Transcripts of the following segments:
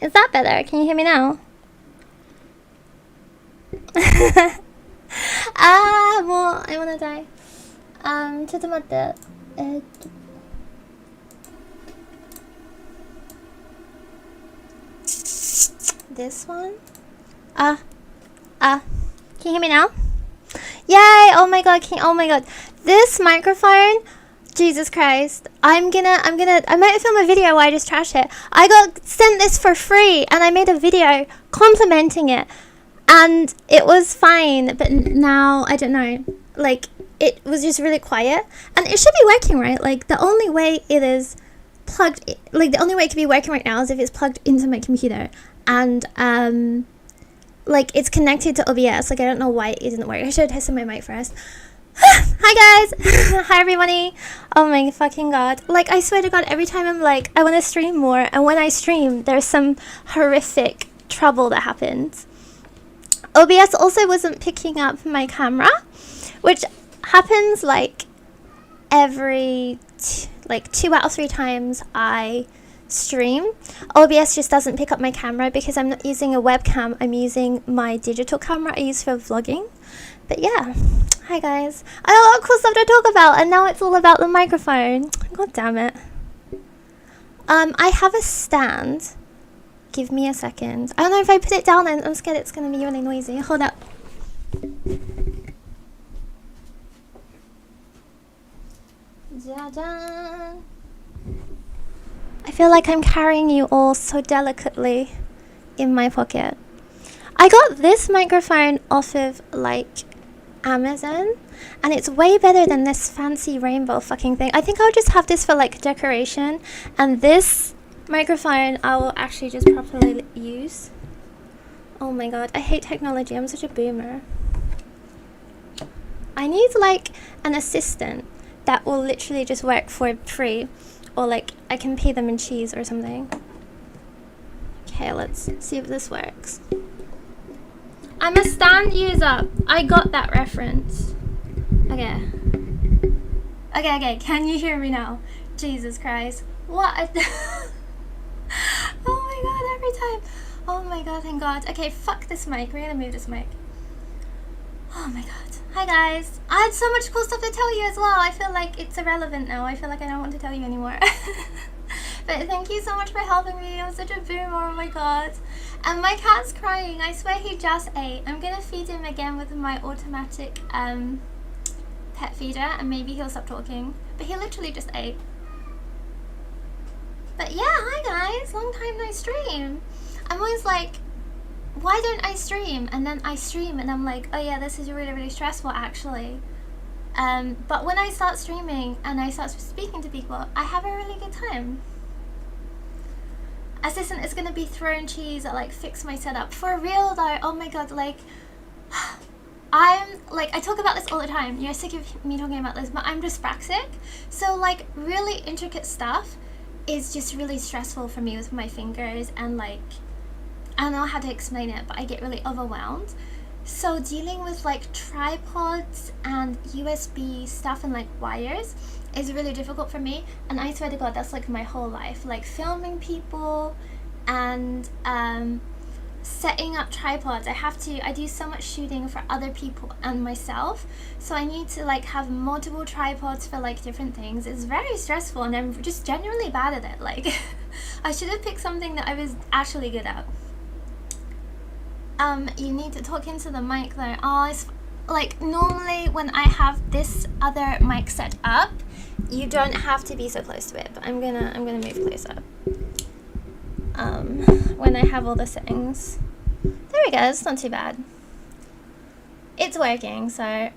Is that better? Can you hear me now?もう I wanna die. ちょっと待って。This one? Can you hear me now? Yay! Oh my god, oh my god. This microphone, Jesus Christ. I might film a video where I just trash it. I got sent this for free and I made a video complimenting it. And it was fine, but now, I don't know, like, it was just really quiet. And it should be working, right? Like, the only way it is plugged, like, the only way it could be working right now is if it's plugged into my computer. And, like, it's connected to OBS. Like, I don't know why it didn't work. I should have tested my mic first. Hi, guys. Hi, everybody. Oh, my fucking God. Like, I swear to God, every time I'm like, I want to stream more. And when I stream, there's some horrific trouble that happens. OBS also wasn't picking up my camera, which happens like every 2 out of 3 times I stream. OBS just doesn't pick up my camera because I'm not using a webcam. I'm using my digital camera I use for vlogging. But yeah, hi guys. I have a lot of cool stuff to talk about, and now it's all about the microphone. God damn it. I have a stand. Give me a second. I don't know if I put it down, and I'm scared it's going to be really noisy. Hold up. Ja-ja. I feel like I'm carrying you all so delicately in my pocket. I got this microphone off of, like, Amazon, and it's way better than this fancy rainbow fucking thing. I think I'll just have this for, like, decoration, and this microphone I will actually just properly use. Oh my god, I hate technology. I'm such a boomer. I need like an assistant that will literally just work for free, or like I can pay them in cheese or something. Okay, let's see if this works. I'm a stand user. I got that reference. Okay, can you hear me now? Jesus Christ, what? Oh my god, every time. Oh my god, thank god. Okay, fuck this mic. We're gonna move this mic. Oh my god. Hi guys. I had so much cool stuff to tell you as well. I feel like it's irrelevant now. I feel like I don't want to tell you anymore. But thank you so much for helping me. I'm such a boomer. Oh my god. And my cat's crying. I swear he just ate. I'm gonna feed him again with my automatic pet feeder, and maybe he'll stop talking. But he literally just ate. But yeah, hi guys, long time no stream. I'm always like, why don't I stream? And then I stream and I'm like, oh yeah, this is really, really stressful actually. But when I start streaming and I start speaking to people, I have a really good time. Assistant is gonna be throwing cheese at like fix my setup. For real though, oh my god, like, I talk about this all the time. You're sick of me talking about this, but I'm dyspraxic. So like really intricate stuff is just really stressful for me with my fingers, and like I don't know how to explain it, but I get really overwhelmed. So dealing with like tripods and USB stuff and like wires is really difficult for me, and I swear to god that's like my whole life, like filming people and setting up tripods. I do so much shooting for other people and myself, so I need to like have multiple tripods for like different things. It's very stressful, and I'm just genuinely bad at it. Like I should have picked something that I was actually good at. You need to talk into the mic though. Oh, it's like normally when I have this other mic set up, you don't have to be so close to it, but I'm gonna move closer. When I have all the settings. There we go, it's not too bad. It's working, so.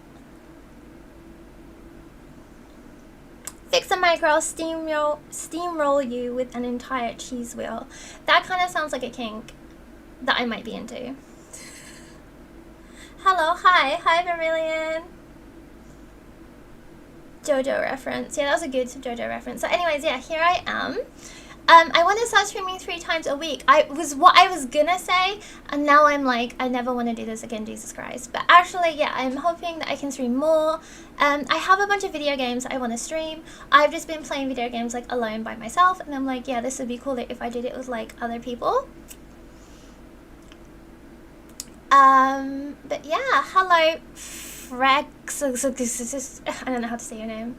Fix a mic, or I'll steamroll you with an entire cheese wheel. That kind of sounds like a kink that I might be into. Hello, hi Vermilion. JoJo reference. Yeah, that was a good JoJo reference. So anyways, yeah, here I am. I want to start streaming 3 times a week. I was what I was gonna say, and now I'm like, I never want to do this again, Jesus Christ. But actually, yeah, I'm hoping that I can stream more. I have a bunch of video games I want to stream. I've just been playing video games like alone by myself, and I'm like, yeah, this would be cool if I did it with like other people. But yeah, hello, Frex. I don't know how to say your name.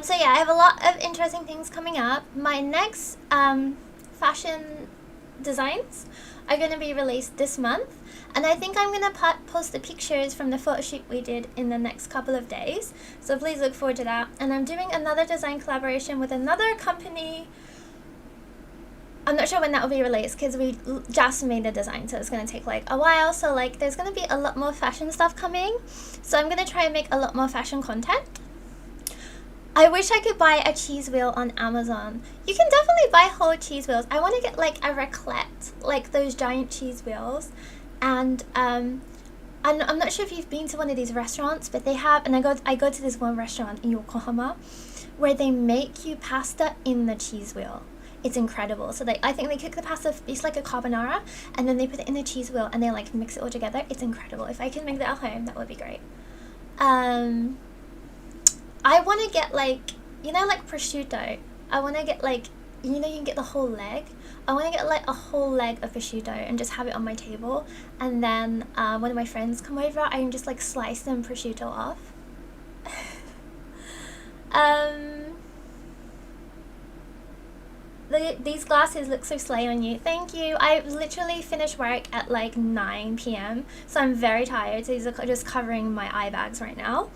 So yeah, I have a lot of interesting things coming up. My next fashion designs are going to be released this month, and I think I'm going to post the pictures from the photo shoot we did in the next couple of days, so please look forward to that. And I'm doing another design collaboration with another company. I'm not sure when that will be released because we just made the design, so it's going to take like a while. So like there's going to be a lot more fashion stuff coming, so I'm going to try and make a lot more fashion content. I wish I could buy a cheese wheel on Amazon. You can definitely buy whole cheese wheels. I want to get like a raclette, like those giant cheese wheels. And I'm not sure if you've been to one of these restaurants, but they have, and I go to this one restaurant in Yokohama where they make you pasta in the cheese wheel. It's incredible. So I think they cook the pasta, it's like a carbonara, and then they put it in the cheese wheel and they like mix it all together. It's incredible. If I can make that at home, that would be great. I want to get like, you know, like prosciutto. I want to get like, you know, you can get the whole leg. I want to get like a whole leg of prosciutto and just have it on my table. And then when my friends come over, I can just like slice them prosciutto off. These glasses look so slay on you. Thank you. I literally finished work at like 9 p.m. So I'm very tired. So these are just covering my eye bags right now.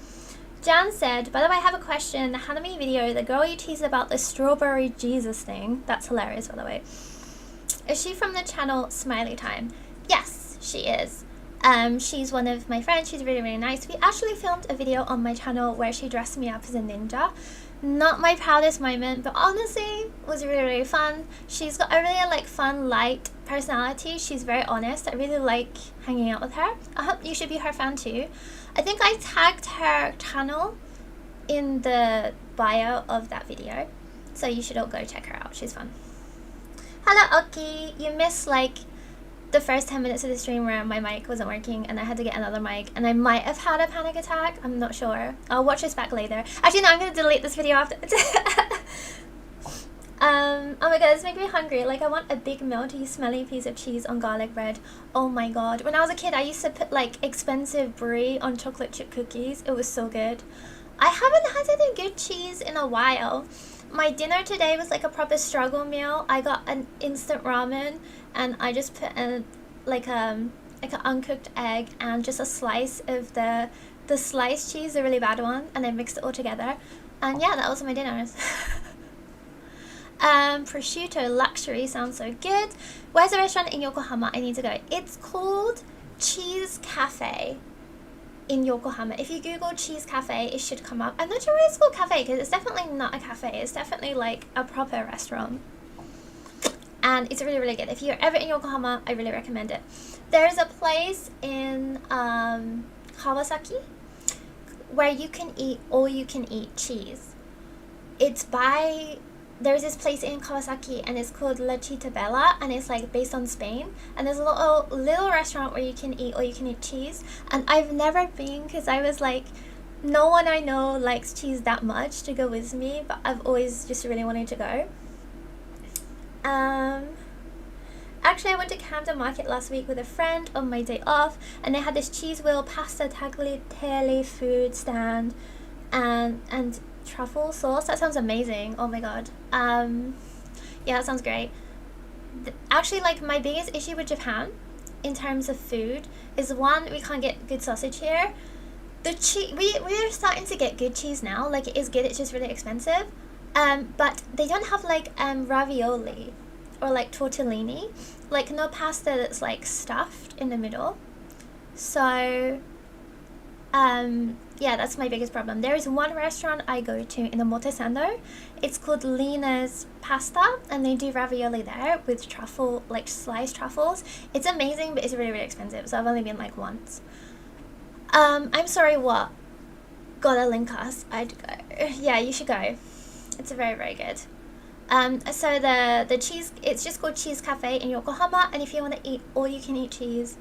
Jan said, by the way, I have a question. The Hanami video, the girl you teased about the strawberry Jesus thing. That's hilarious, by the way. Is she from the channel Smiley Time? Yes, she is. She's one of my friends. She's really, really nice. We actually filmed a video on my channel where she dressed me up as a ninja. Not my proudest moment, but honestly, it was really, really fun. She's got a really like fun, light personality. She's very honest. I really like hanging out with her. I hope you should be her fan too. I think I tagged her channel in the bio of that video, so you should all go check her out. She's fun. Hello, Oki. You missed like the first 10 minutes of the stream where my mic wasn't working and I had to get another mic, and I might have had a panic attack. I'm not sure. I'll watch this back later. Actually, no, I'm going to delete this video after. Oh my god, this makes me hungry. Like, I want a big melty, smelly piece of cheese on garlic bread. Oh my god. When I was a kid, I used to put like expensive brie on chocolate chip cookies. It was so good. I haven't had any good cheese in a while. My dinner today was like a proper struggle meal. I got an instant ramen and I just put in like an uncooked egg and just a slice of the sliced cheese, the really bad one, and I mixed it all together. And yeah, that was my dinners. Prosciutto luxury sounds so good. Where's a restaurant in Yokohama I need to go? It's called Cheese Cafe in Yokohama. If you Google Cheese Cafe, it should come up. I'm not sure why it's called cafe because it's definitely not a cafe. It's definitely like a proper restaurant. And it's really, really good. If you're ever in Yokohama, I really recommend it. There's a place in Kawasaki where you can eat all you can eat cheese. There's this place in Kawasaki and it's called La Chitabella and it's like based on Spain, and there's a little restaurant where you can eat all you can eat cheese, and I've never been because I was like, no one I know likes cheese that much to go with me, but I've always just really wanted to go. Actually, I went to Camden Market last week with a friend on my day off, and they had this cheese wheel, pasta tagliatelle food stand, and truffle sauce. That sounds amazing. Oh my god. Yeah, that sounds great. Actually, like, my biggest issue with Japan in terms of food is, one, we can't get good sausage here. The cheese, we're starting to get good cheese now. Like, it is good, it's just really expensive. But they don't have like ravioli or like tortellini, like no pasta that's like stuffed in the middle. So yeah, that's my biggest problem. There is one restaurant I go to in Omotesando. It's called Lena's Pasta, and they do ravioli there with truffle, like sliced truffles. It's amazing, but it's really, really expensive. So I've only been like once. I'm sorry, what? Gotta link us. I'd go. Yeah, you should go. It's very, very good. So the cheese, it's just called Cheese Cafe in Yokohama, and if you want to eat all you can eat cheese,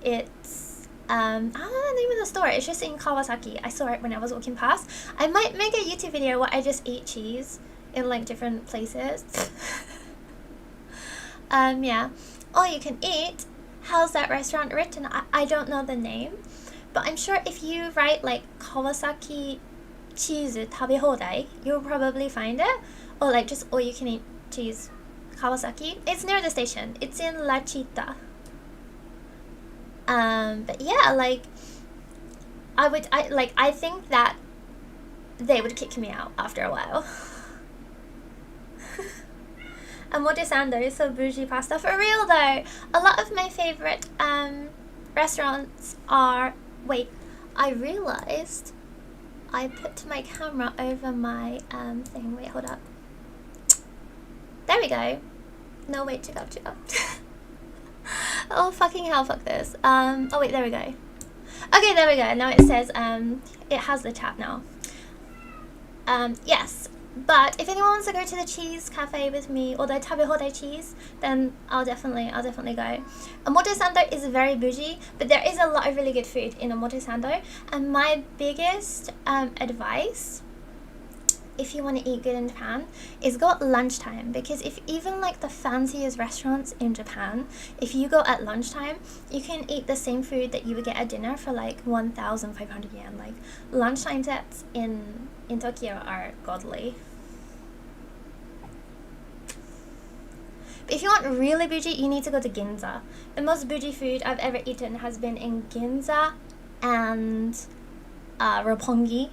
it's I don't know the name of the store. It's just in Kawasaki. I saw it when I was walking past. I might make a YouTube video where I just eat cheese in like different places. Yeah, all you can eat. How's that restaurant written? I don't know the name, but I'm sure if you write like Kawasaki cheese tabe hodai, you'll probably find it. Or like just all you can eat cheese Kawasaki. It's near the station. It's in La Chita. But yeah, like I think that they would kick me out after a while. Omotesando is so bougie pasta. For real though, a lot of my favorite restaurants are, wait, I realized I put my camera over my thing. Wait, hold up. There we go. No, wait, to go. Oh, fucking hell, fuck this. Oh wait, there we go. Okay, there we go. Now it says, it has the tab now. Yes. But if anyone wants to go to the cheese cafe with me, or the tabehode cheese, then I'll definitely go. Omotesando is very bougie, but there is a lot of really good food in Omotesando. And my biggest advice, if you want to eat good in Japan, is go at lunchtime, because if even like the fanciest restaurants in Japan, if you go at lunchtime, you can eat the same food that you would get at dinner for like 1,500 yen. Like lunchtime sets in Tokyo are godly. But if you want really bougie, you need to go to Ginza. The most bougie food I've ever eaten has been in Ginza and Roppongi.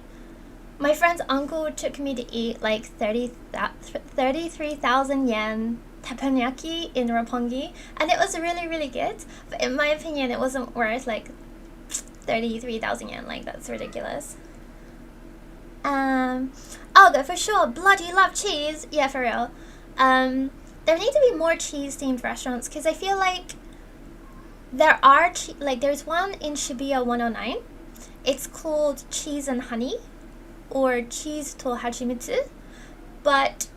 My friend's uncle took me to eat like 33,000 yen teppanyaki in Roppongi, and it was really, really good. But in my opinion, it wasn't worth like 33,000 yen. Like, that's ridiculous. I'll go for sure. Bloody love cheese. Yeah, for real. There need to be more cheese themed restaurants, because I feel like there are there's one in Shibuya 109. It's called Cheese and Honey, or Cheese to Hachimitsu, but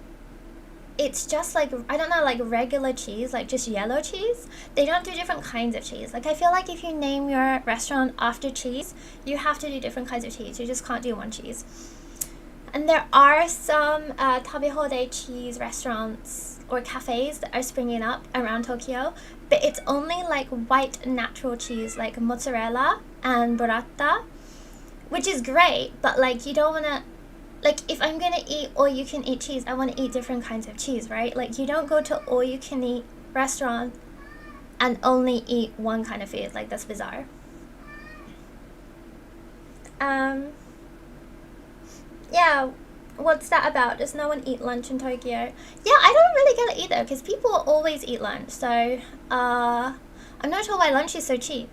it's just like, I don't know, like regular cheese, like just yellow cheese. They don't do different kinds of cheese. Like, I feel like if you name your restaurant after cheese, you have to do different kinds of cheese. You just can't do one cheese. And there are some tabehode cheese restaurants or cafes that are springing up around Tokyo, but it's only like white natural cheese, like mozzarella and burrata, which is great, but like you don't want to, like if I'm gonna eat all you can eat cheese, I want to eat different kinds of cheese, right? Like you don't go to all you can eat restaurant and only eat one kind of food. Like, that's bizarre. Yeah, what's that about? Does no one eat lunch in Tokyo? Yeah, I don't really get it either, because people always eat lunch, so I'm not sure why lunch is so cheap.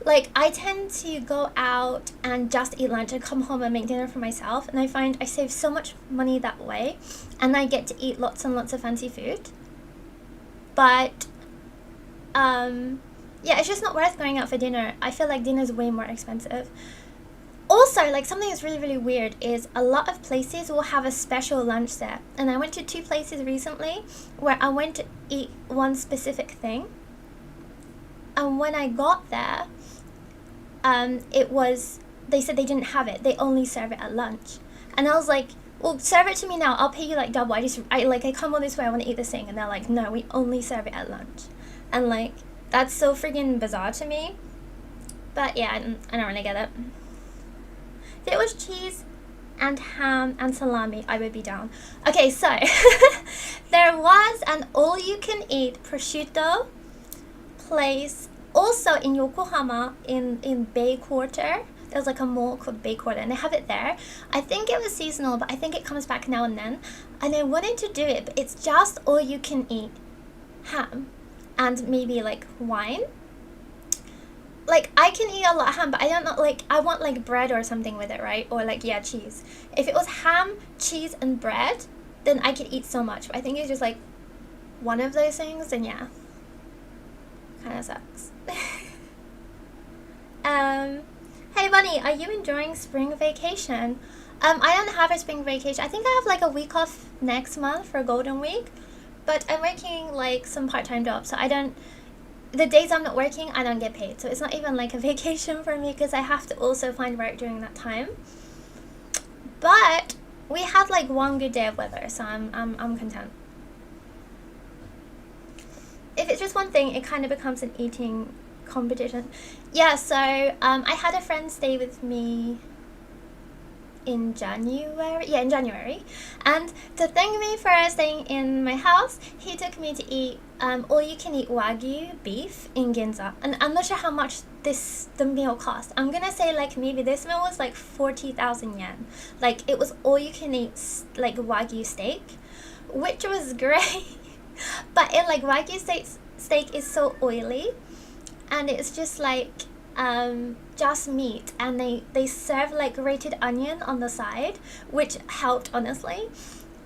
Like, I tend to go out and just eat lunch and come home and make dinner for myself, and I find I save so much money that way, and I get to eat lots and lots of fancy food. But yeah, it's just not worth going out for dinner. I feel like dinner is way more expensive. Also, like, something that's really, really weird is a lot of places will have a special lunch set. And I went to 2 places recently where I went to eat one specific thing. And when I got there, they said they didn't have it. They only serve it at lunch. And I was like, well, serve it to me now. I'll pay you like double. I come all this way. I want to eat this thing. And they're like, no, we only serve it at lunch. And like, that's so freaking bizarre to me. But yeah, I don't really get it. If it was cheese and ham and salami, I would be down. Okay, so there was an all-you-can-eat prosciutto place also in Yokohama in Bay Quarter. There's like a mall called Bay Quarter, and they have it there. I think it was seasonal, but I think it comes back now and then. And I wanted to do it, but it's just all-you-can-eat ham and maybe like wine. Like, I can eat a lot of ham, but I don't know, like, I want, like, bread or something with it, right? Or, like, yeah, cheese. If it was ham, cheese, and bread, then I could eat so much. But I think it's just, like, one of those things, then yeah. Kind of sucks. Hey, Bunny, are you enjoying spring vacation? I don't have a spring vacation. I think I have like a week off next month for Golden Week, but I'm working like some part-time jobs, so I don't. The days I'm not working, I don't get paid, so it's not even like a vacation for me because I have to also find work during that time. But we had like one good day of weather, so I'm content. If it's just one thing, it kind of becomes an eating competition. Yeah, so I had a friend stay with me in January, and to thank me for staying in my house, he took me to eat all-you-can-eat Wagyu beef in Ginza, and I'm not sure how much the meal cost. I'm gonna say like maybe this meal was like 40,000 yen. Like it was all-you-can-eat like Wagyu steak, which was great. But it like Wagyu steak is so oily, and it's just like just meat, and they serve like grated onion on the side, which helped honestly.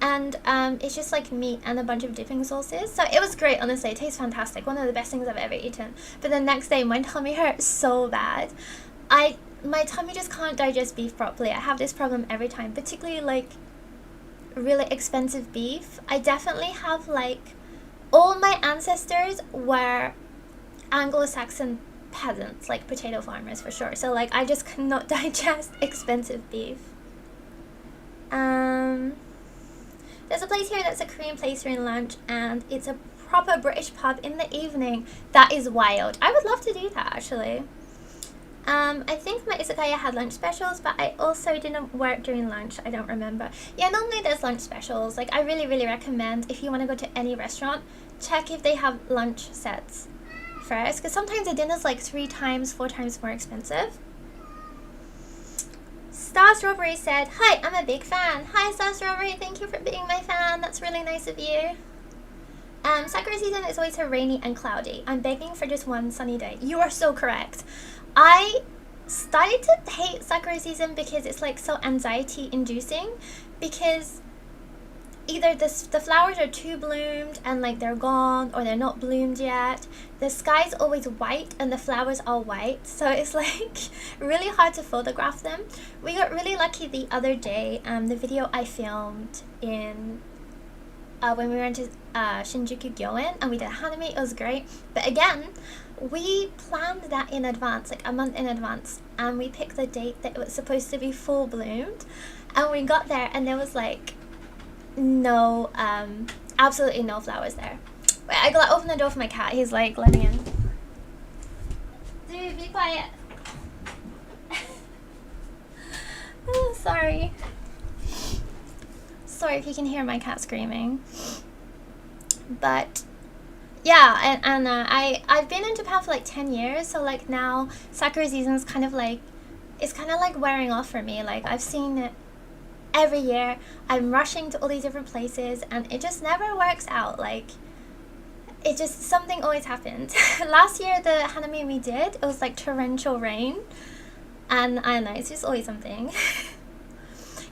And it's just like meat and a bunch of dipping sauces, so it was great. Honestly, it tastes fantastic. One of the best things I've ever eaten. But the next day my tummy hurt so bad. My tummy just can't digest beef properly. I have this problem every time, particularly like really expensive beef. I definitely have like, all my ancestors were Anglo-Saxon peasants, like potato farmers for sure, so like I just cannot digest expensive beef. There's a place here that's a Korean place during lunch, and it's a proper British pub in the evening. That is wild. I would love to do that actually. I think my izakaya had lunch specials, but I also didn't work during lunch. I don't remember. Yeah, normally there's lunch specials. Like I really recommend, if you want to go to any restaurant, check if they have lunch sets first, because sometimes the dinner's like 3 times, 4 times more expensive. Star Strawberry said, "Hi, I'm a big fan." Hi Star Strawberry, thank you for being my fan. That's really nice of you. Sakura season is always so rainy and cloudy. I'm begging for just one sunny day. You are so correct. I started to hate Sakura season because it's like so anxiety inducing, because either the flowers are too bloomed and like they're gone, or they're not bloomed yet. The sky's always white and the flowers are white, so it's like really hard to photograph them. We got really lucky the other day. The video I filmed in when we went to Shinjuku Gyoen and we did hanami, it was great. But again, we planned that in advance, like a month in advance, and we picked the date that it was supposed to be full bloomed, and we got there and there was like no, absolutely no flowers there. Wait, I gotta open the door for my cat. He's like letting in. Dude, be quiet. Oh, sorry. Sorry if you can hear my cat screaming. But yeah, and I've been in Japan for like 10 years, so like now Sakura season is kind of like, it's kind of like wearing off for me. Like I've seen it every year. I'm rushing to all these different places and it just never works out. Like it just, something always happens. Last year the hanami we did, it was like torrential rain, and I don't know, it's just always something.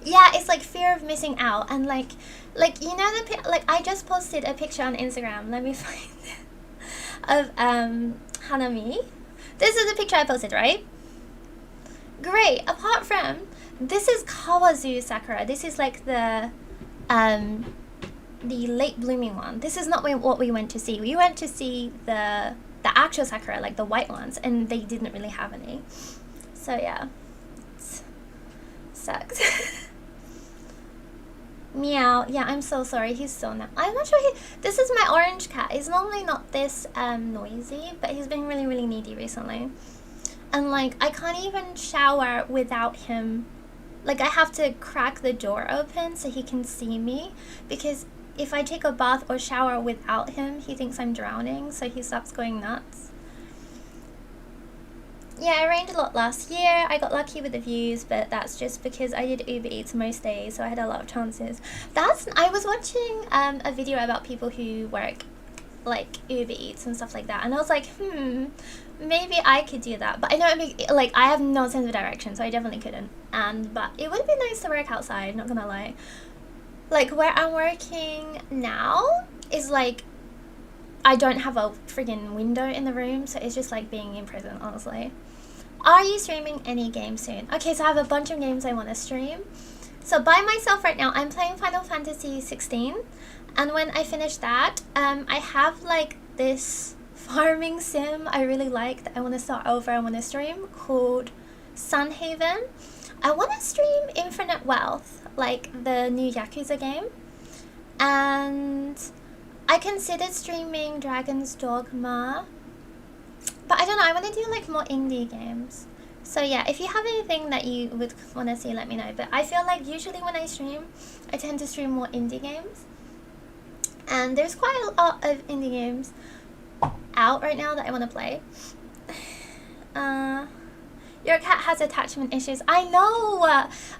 Yeah, it's like fear of missing out, and like you know, like I just posted a picture on Instagram, let me find it, of hanami. This is the picture I posted, right? Great. Apart from, this is Kawazu Sakura. This is like the late blooming one. This is not what we went to see. We went to see the actual Sakura, like the white ones, and they didn't really have any. So yeah, it sucks. Meow. Yeah, I'm so sorry. He's so I'm not sure this is my orange cat. He's normally not this noisy, but he's been really needy recently. And like I can't even shower without him. Like I have to crack the door open so he can see me, because if I take a bath or shower without him, he thinks I'm drowning, so he stops going nuts. Yeah, I rained a lot last year. I got lucky with the views, but that's just because I did Uber Eats most days, so I had a lot of chances. I was watching a video about people who work like Uber Eats and stuff like that, and I was like, maybe I could do that. But I know I have no sense of direction, so I definitely couldn't. But it would be nice to work outside, not gonna lie. Like where I'm working now is like, I don't have a friggin' window in the room, so it's just like being in prison, honestly. Are you streaming any games soon? Okay, so I have a bunch of games I want to stream. So by myself right now, I'm playing Final Fantasy 16, and when I finish that, I have like this farming sim I really like that I want to start over. I want to stream, called Sunhaven. I want to stream Infinite Wealth, like the new Yakuza game, and I considered streaming Dragon's Dogma, but I don't know, I want to do like more indie games. So yeah, if you have anything that you would want to see, let me know. But I feel like usually when I stream, I tend to stream more indie games, and there's quite a lot of indie games out right now that I want to play. Your cat has attachment issues. I know!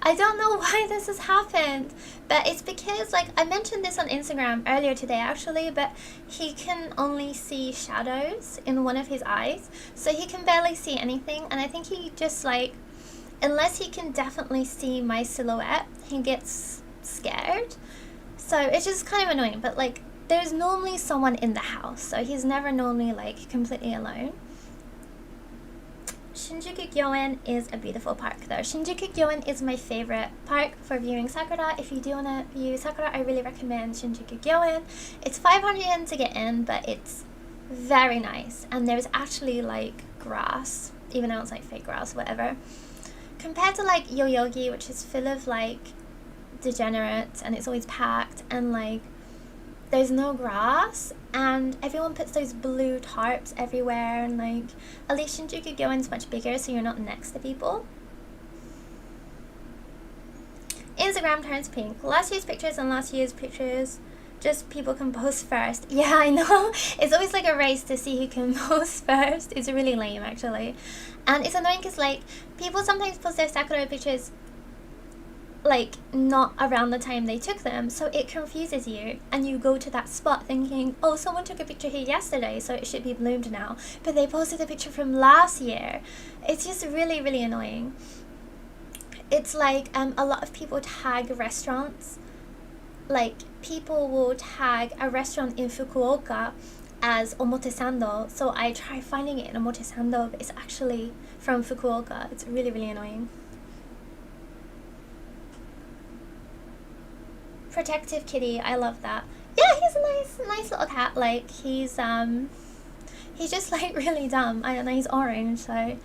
I don't know why this has happened, but it's because, like, I mentioned this on Instagram earlier today actually, but he can only see shadows in one of his eyes, so he can barely see anything, and I think he just, like, unless he can definitely see my silhouette, he gets scared. So it's just kind of annoying, but, like, there's normally someone in the house, so he's never normally, like, completely alone. Shinjuku Gyoen is a beautiful park though. Shinjuku Gyoen is my favorite park for viewing Sakura. If you do want to view Sakura, I really recommend Shinjuku Gyoen. It's 500 yen to get in, but it's very nice. And there's actually like grass, even though it's like fake grass, whatever. Compared to like Yoyogi, which is full of like degenerates and it's always packed and like there's no grass, and everyone puts those blue tarps everywhere, and like at least Shinjuku Gyoen's much bigger, so you're not next to people. Instagram turns pink. Last year's pictures and last year's pictures, just people can post first. Yeah, I know. It's always like a race to see who can post first. It's really lame actually, and it's annoying because like people sometimes post their Sakura pictures like not around the time they took them, so it confuses you and you go to that spot thinking, oh, someone took a picture here yesterday, so it should be bloomed now, but they posted a picture from last year. It's just really annoying. It's like a lot of people tag restaurants, like people will tag a restaurant in Fukuoka as Omotesando, so I try finding it in Omotesando, but it's actually from Fukuoka. It's really annoying. Protective kitty, I love that. Yeah, he's a nice little cat. Like he's just like really dumb. I don't know, he's orange, so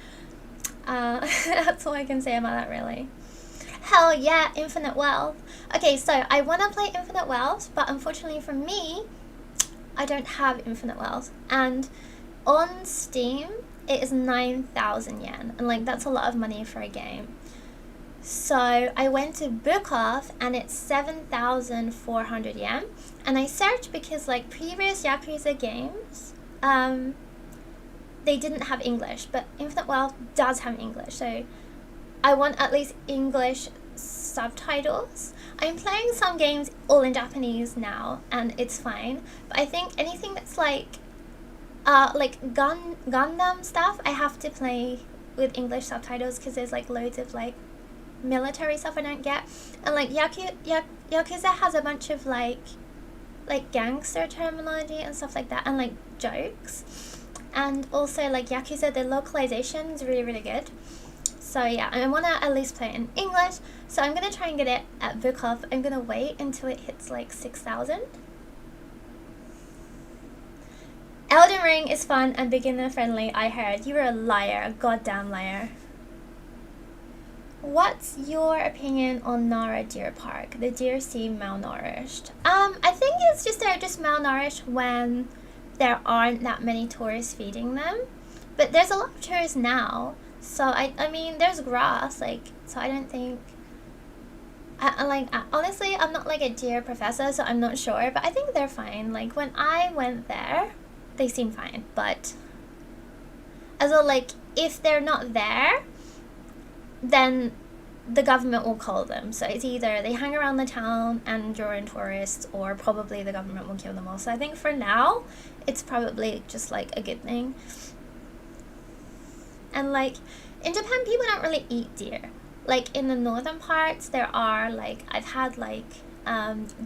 that's all I can say about that really. Hell yeah, Infinite Wealth. Okay, so I want to play Infinite Wealth, but unfortunately for me, I don't have Infinite Wealth, and on Steam it is 9,000 yen, and like that's a lot of money for a game. So I went to Book Off and it's 7,400 yen, and I searched because like previous Yakuza games, they didn't have English, but Infinite Wealth does have English, so I want at least English subtitles. I'm playing some games all in Japanese now and it's fine, but I think anything that's like Gundam stuff, I have to play with English subtitles because there's like loads of like military stuff I don't get, and like Yakuza has a bunch of like gangster terminology and stuff like that, and like jokes, and also like Yakuza, the localization is really good. So yeah, I want to at least play it in English, so I'm gonna try and get it at Book Off. I'm gonna wait until it hits like 6,000. Elden Ring is fun and beginner friendly, I heard. You were a liar, a goddamn liar. What's your opinion on Nara Deer Park? The deer seem malnourished. I think it's just they're just malnourished when there aren't that many tourists feeding them. But there's a lot of tourists now, so I mean there's grass, like, so I don't think. Honestly, I'm not like a deer professor, so I'm not sure, but I think they're fine. Like when I went there, they seem fine. But as well, like if they're not there, then the government will call them. So it's either they hang around the town and draw in tourists, or probably the government will kill them all. So I think for now, it's probably just like a good thing. And like in Japan, people don't really eat deer. Like in the northern parts, there are like, I've had like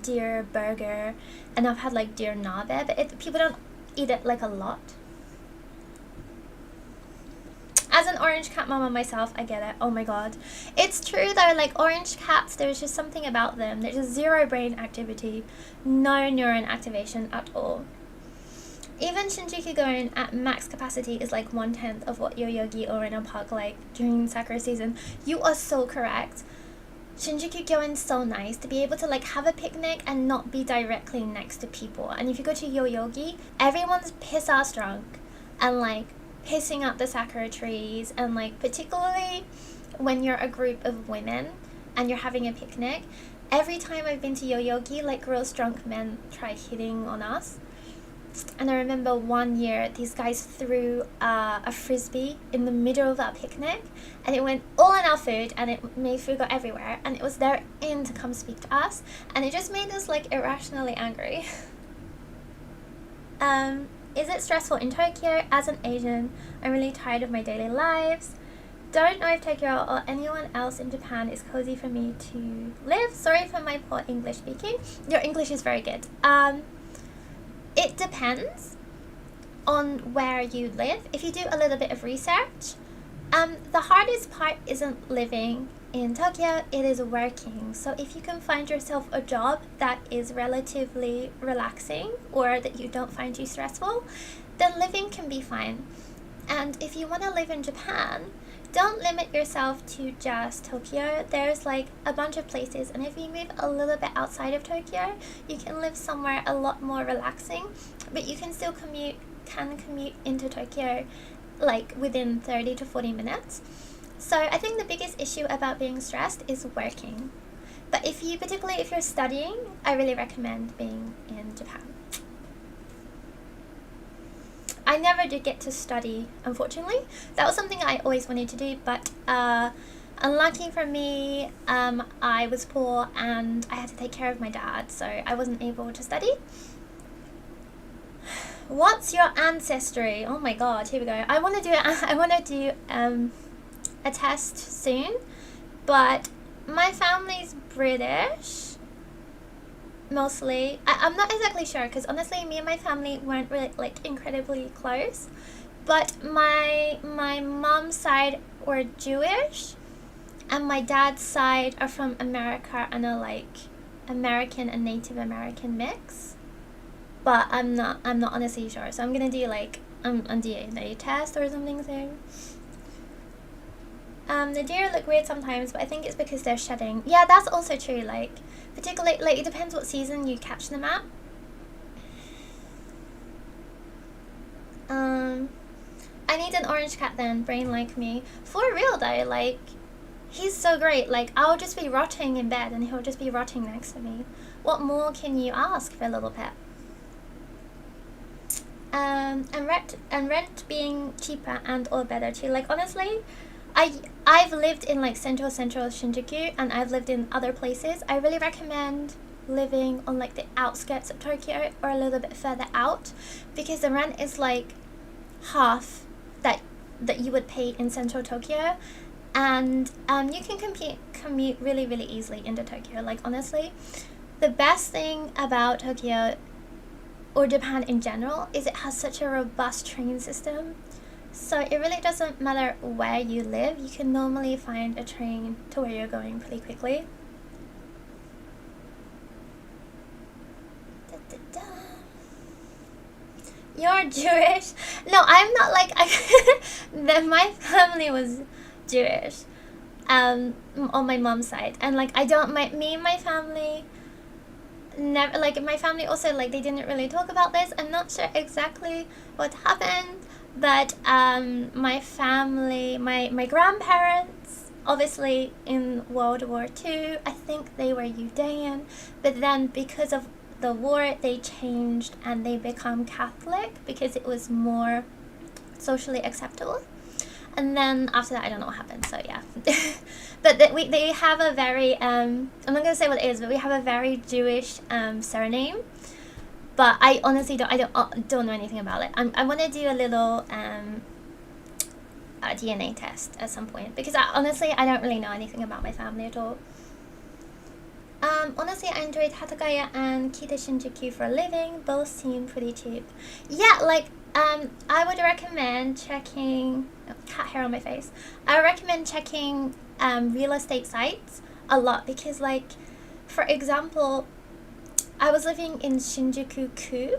deer burger, and I've had like deer nabe, but people don't eat it like a lot. As an orange cat mama myself, I get it. Oh my god. It's true though, like orange cats, there's just something about them. There's just zero brain activity, no neuron activation at all. Even Shinjuku going at max capacity is like 1/10 of what Yoyogi or in a park like during Sakura season. You are so correct. Shinjuku going so nice to be able to like have a picnic and not be directly next to people. And if you go to Yoyogi, everyone's piss ass drunk and like pissing up the sakura trees, and like particularly when you're a group of women and you're having a picnic, every time I've been to Yoyogi, like gross drunk men try hitting on us. And I remember one year these guys threw a frisbee in the middle of our picnic, and it went all in our food, and it made food go everywhere, and it was their in to come speak to us, and it just made us like irrationally angry. Is it stressful in Tokyo? As an Asian, I'm really tired of my daily lives. Don't know if Tokyo or anyone else in Japan is cozy for me to live. Sorry for my poor English speaking. Your English is very good. It depends on where you live. If you do a little bit of research, the hardest part isn't living in Tokyo, it is working. So if you can find yourself a job that is relatively relaxing or that you don't find too stressful, then living can be fine. And if you want to live in Japan, don't limit yourself to just Tokyo. There's like a bunch of places, and if you move a little bit outside of Tokyo, you can live somewhere a lot more relaxing, but you can still commute into Tokyo like within 30 to 40 minutes. So I think the biggest issue about being stressed is working. But particularly if you're studying, I really recommend being in Japan. I never did get to study, unfortunately. That was something I always wanted to do, but unlucky for me, I was poor and I had to take care of my dad, so I wasn't able to study. What's your ancestry? Oh my god, here we go. I want to do a test soon, but my family's British mostly. I'm not exactly sure, because honestly me and my family weren't really like incredibly close, but my mom's side were Jewish and my dad's side are from America and are like American and Native American mix, but I'm not honestly sure, so I'm gonna do like a DNA test or something soon. The deer look weird sometimes, but I think it's because they're shedding. Yeah, that's also true, like, particularly, like, it depends what season you catch them at. I need an orange cat then, brain like me. For real though, like, he's so great. Like, I'll just be rotting in bed and he'll just be rotting next to me. What more can you ask for a little pet? And rent being cheaper and or better too. Like, honestly, I've lived in like central Shinjuku, and I've lived in other places. I really recommend living on like the outskirts of Tokyo or a little bit further out, because the rent is like half that you would pay in central Tokyo, and you can commute really easily into Tokyo. Like, honestly, the best thing about Tokyo or Japan in general is it has such a robust train system. So it really doesn't matter where you live, you can normally find a train to where you're going pretty quickly. You're Jewish? No, I'm not like, my family was Jewish, on my mom's side. And like, me and my family never, like, my family also, like, they didn't really talk about this. I'm not sure exactly what happened. But my family, my grandparents, obviously in World War II, I think they were Judean, but then because of the war they changed and they become Catholic because it was more socially acceptable. And then after that, I don't know what happened, so yeah. But they have a very, I'm not going to say what it is, but we have a very Jewish surname. But I honestly don't know anything about it. I want to do a little DNA test at some point, because honestly I don't really know anything about my family at all. Honestly, I enjoyed Hatakaya and Kita Shinjuku for a living. Both seem pretty cheap. Yeah, like I would recommend checking. cat hair on my face. I recommend checking real estate sites a lot because, like, for example, I was living in Shinjuku-ku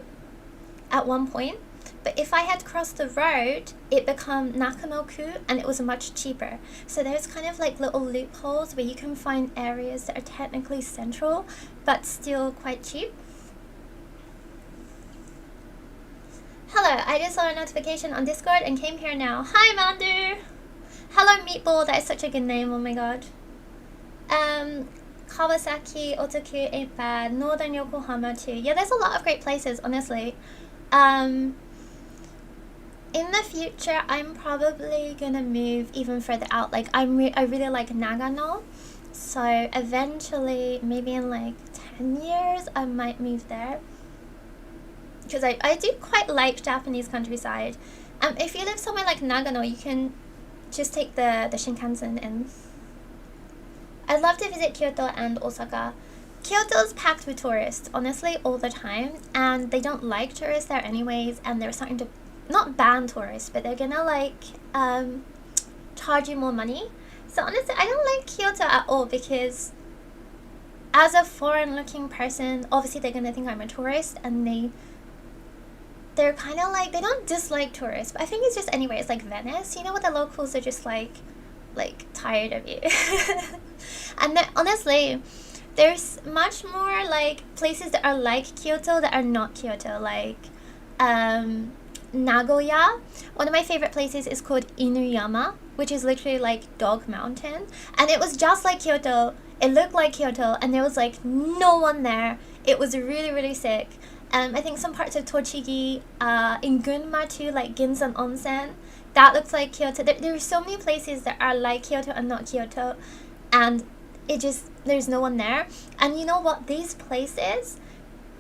at one point, but if I had crossed the road, it became Nakano-ku, and it was much cheaper. So there's kind of like little loopholes where you can find areas that are technically central, but still quite cheap. Hello, I just saw a notification on Discord and came here now. Hi, Mandu! Hello, Meatball, that is such a good name, oh my god. Kawasaki, Otoku ain't bad. Northern Yokohama too. Yeah, there's a lot of great places, honestly. In the future, I'm probably gonna move even further out. Like, I really like Nagano. So eventually, maybe in like 10 years, I might move there. Because I do quite like Japanese countryside. If you live somewhere like Nagano, you can just take the Shinkansen in. I'd love to visit Kyoto and Osaka. Kyoto's packed with tourists, honestly, all the time. And they don't like tourists there anyways. And they're starting to, not ban tourists, but they're gonna like charge you more money. So honestly, I don't like Kyoto at all because as a foreign looking person, obviously they're gonna think I'm a tourist, and they're kind of like, they don't dislike tourists, but I think it's just anyway, it's like Venice, you know, what the locals are just like tired of you. And then, honestly, there's much more like places that are like Kyoto that are not Kyoto, like Nagoya. One of my favorite places is called Inuyama, which is literally like Dog Mountain, and it was just like Kyoto. It looked like Kyoto, and there was like no one there. It was really, really sick. I think some parts of Tochigi, in Gunma too, like Ginsan Onsen, that looks like Kyoto. There are so many places that are like Kyoto and not Kyoto, and there's no one there. And you know what? These places,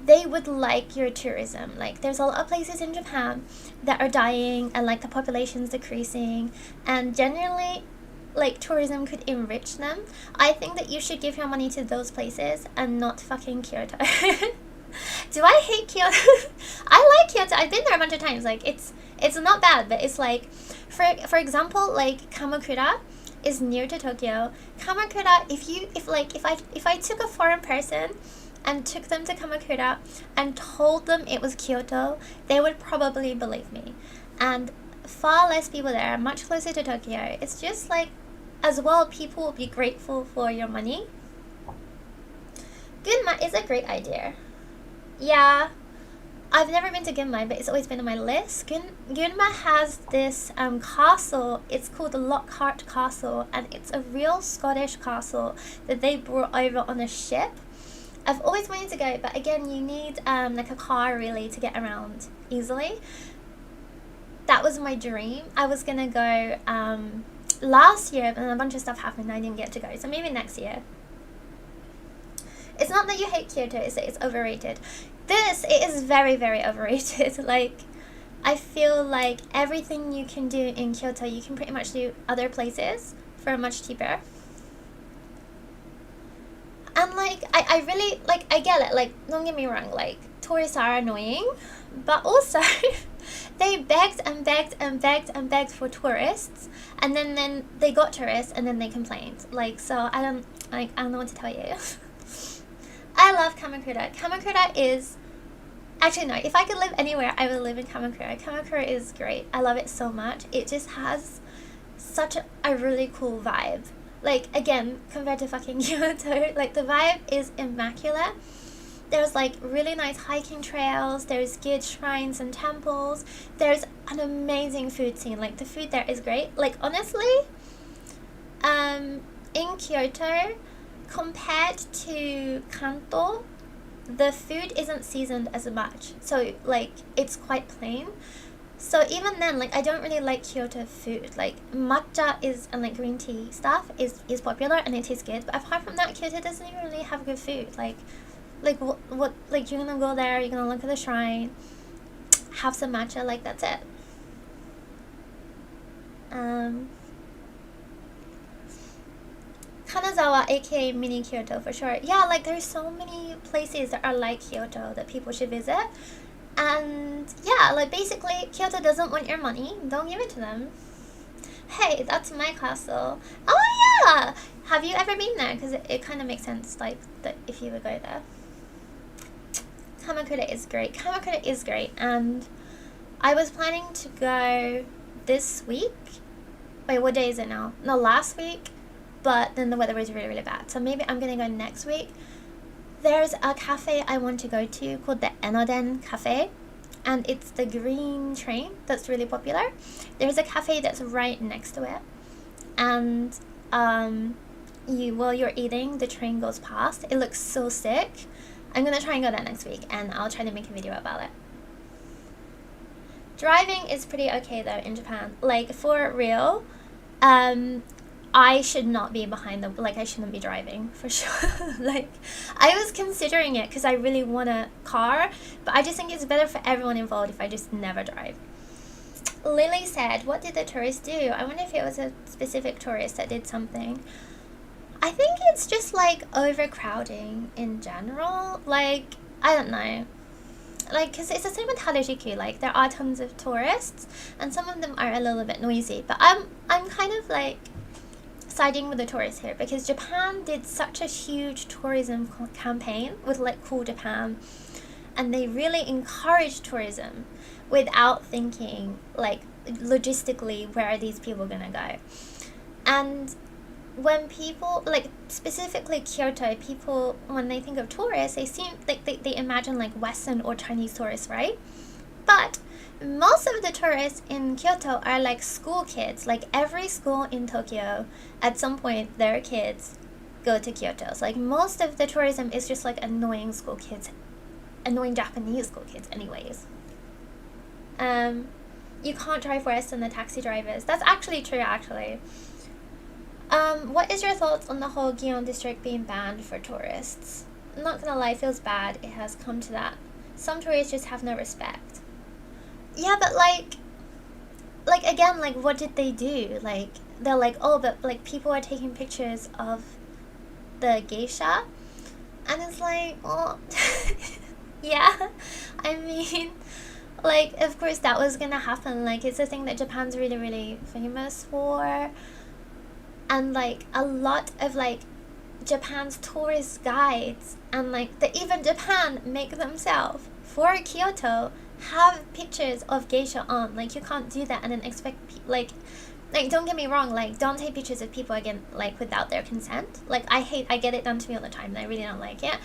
they would like your tourism. Like, there's a lot of places in Japan that are dying, and like the population's decreasing, and generally, like, tourism could enrich them. I think that you should give your money to those places and not fucking Kyoto. Do I hate Kyoto? I like Kyoto. I've been there a bunch of times. Like, it's not bad, but it's like, for example, like Kamakura is near to Tokyo. Kamakura, if I took a foreign person and took them to Kamakura and told them it was Kyoto, they would probably believe me. And far less people there, much closer to Tokyo. It's just like, as well, people will be grateful for your money. Gunma is a great idea. Yeah, I've never been to Gunma, but it's always been on my list. Gunma has this castle. It's called the Lockhart Castle, and it's a real Scottish castle that they brought over on a ship. I've always wanted to go, but again, you need like a car really to get around easily. That was my dream. I was gonna go last year, but then a bunch of stuff happened and I didn't get to go, so maybe next year. It's not that you hate Kyoto, it's that it's overrated. It is very, very overrated. Like, I feel like everything you can do in Kyoto, you can pretty much do other places for much cheaper. And like, I really, like, I get it. Like, don't get me wrong, like, tourists are annoying, but also they begged and begged and begged and begged for tourists, and then they got tourists, and then they complained. Like, so I don't know what to tell you. I love Kamakura. Kamakura is, actually no, if I could live anywhere, I would live in Kamakura. Kamakura is great. I love it so much. It just has such a really cool vibe. Like, again, compared to fucking Kyoto, like, the vibe is immaculate. There's like really nice hiking trails, there's good shrines and temples, there's an amazing food scene. Like, the food there is great. Like, honestly, in Kyoto, compared to Kanto, the food isn't seasoned as much, so like, it's quite plain. So even then, like, I don't really like Kyoto food. Like, matcha is, and like green tea stuff is popular and it tastes good, but apart from that, Kyoto doesn't even really have good food. Like what like, you're gonna go there, you're gonna look at the shrine, have some matcha, like, that's it. Kanazawa, aka mini Kyoto, for sure. Yeah, like, there's so many places that are like Kyoto that people should visit. And yeah, like, basically, Kyoto doesn't want your money, don't give it to them. Hey, that's my castle. Oh yeah! Have you ever been there? Because it kind of makes sense, like, that if you would go there. Kamakura is great. Kamakura is great, and I was planning to go this week. Wait, what day is it now? No, last week. But then the weather was really, really bad. So maybe I'm gonna go next week. There's a cafe I want to go to called the Enoden Cafe. And it's the green train that's really popular. There's a cafe that's right next to it. And while you're eating, the train goes past. It looks so sick. I'm gonna try and go there next week, and I'll try to make a video about it. Driving is pretty okay though in Japan. Like, for real, I should not be behind the, like, I shouldn't be driving for sure. Like, I was considering it because I really want a car, but I just think it's better for everyone involved if I just never drive. Lily said, what did the tourist do? I wonder if it was a specific tourist that did something. I think it's just like overcrowding in general. Like, I don't know. Like, because it's the same with Harajuku. Like, there are tons of tourists, and some of them are a little bit noisy. But I'm kind of like siding with the tourists here, because Japan did such a huge tourism campaign with like Cool Japan, and they really encouraged tourism without thinking like logistically where are these people gonna go. And when people, like specifically Kyoto, people, when they think of tourists, they seem like they imagine like Western or Chinese tourists, right? But most of the tourists in Kyoto are like school kids. Like, every school in Tokyo, at some point, their kids go to Kyoto. So like, most of the tourism is just like annoying school kids, annoying Japanese school kids anyways. You can't drive worse than the taxi drivers. That's actually true, actually. What is your thoughts on the whole Gion district being banned for tourists? I'm not gonna lie, it feels bad it has come to that. Some tourists just have no respect. Yeah, but like again, like, what did they do? Like, they're like, oh, but like people are taking pictures of the geisha, and it's like, oh, yeah, I mean, like, of course that was gonna happen. Like, it's a thing that Japan's really, really famous for. And like a lot of like Japan's tourist guides and like even Japan make themselves for Kyoto have pictures of geisha on. Like, you can't do that and then expect like don't get me wrong, like, don't take pictures of people again like without their consent. Like, I get it done to me all the time and I really don't like it.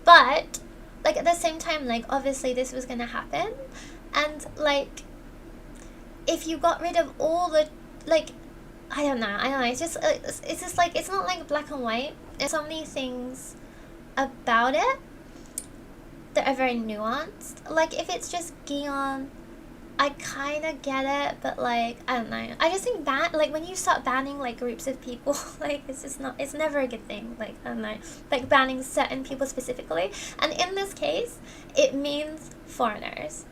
But like at the same time, like, obviously this was gonna happen, and like if you got rid of all the like I don't know. It's just like, it's not like black and white. There's so many things about it that are very nuanced. Like, if it's just Gion, I kind of get it, but like, I don't know. I just think like, when you start banning like groups of people, like, it's just not, it's never a good thing. Like, I don't know, like banning certain people specifically. And in this case, it means foreigners.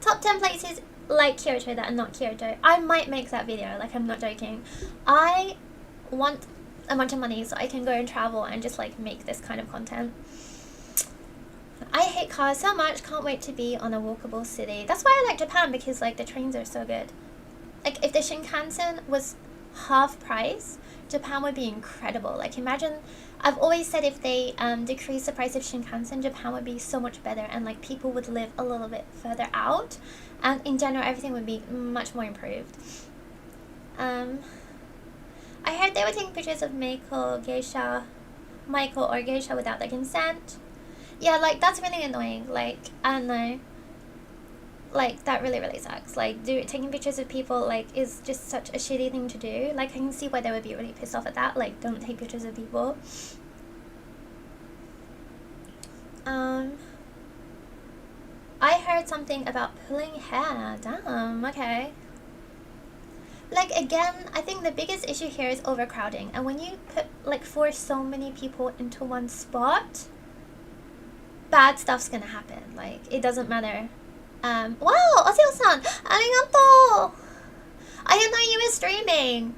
Top 10 places like Kyoto that are not Kyoto. I might make that video, like, I'm not joking. I want a bunch of money so I can go and travel and just like make this kind of content. I hate cars so much, can't wait to be on a walkable city. That's why I like Japan, because like the trains are so good. Like, if the Shinkansen was half price, Japan would be incredible. Like, imagine, I've always said if they decrease the price of Shinkansen, Japan would be so much better, and like people would live a little bit further out, and in general everything would be much more improved. I heard they were taking pictures of Michael or geisha without their consent. Yeah, like, that's really annoying. Like, I don't know. Like, that really, really sucks. Like, taking pictures of people, like, is just such a shitty thing to do. Like, I can see why they would be really pissed off at that. Like, don't take pictures of people. I heard something about pulling hair. Damn, okay. Like, again, I think the biggest issue here is overcrowding. And when you force so many people into one spot, bad stuff's gonna happen. Like, it doesn't matter. Wow, Oseo-san, arigato! I didn't know you were streaming.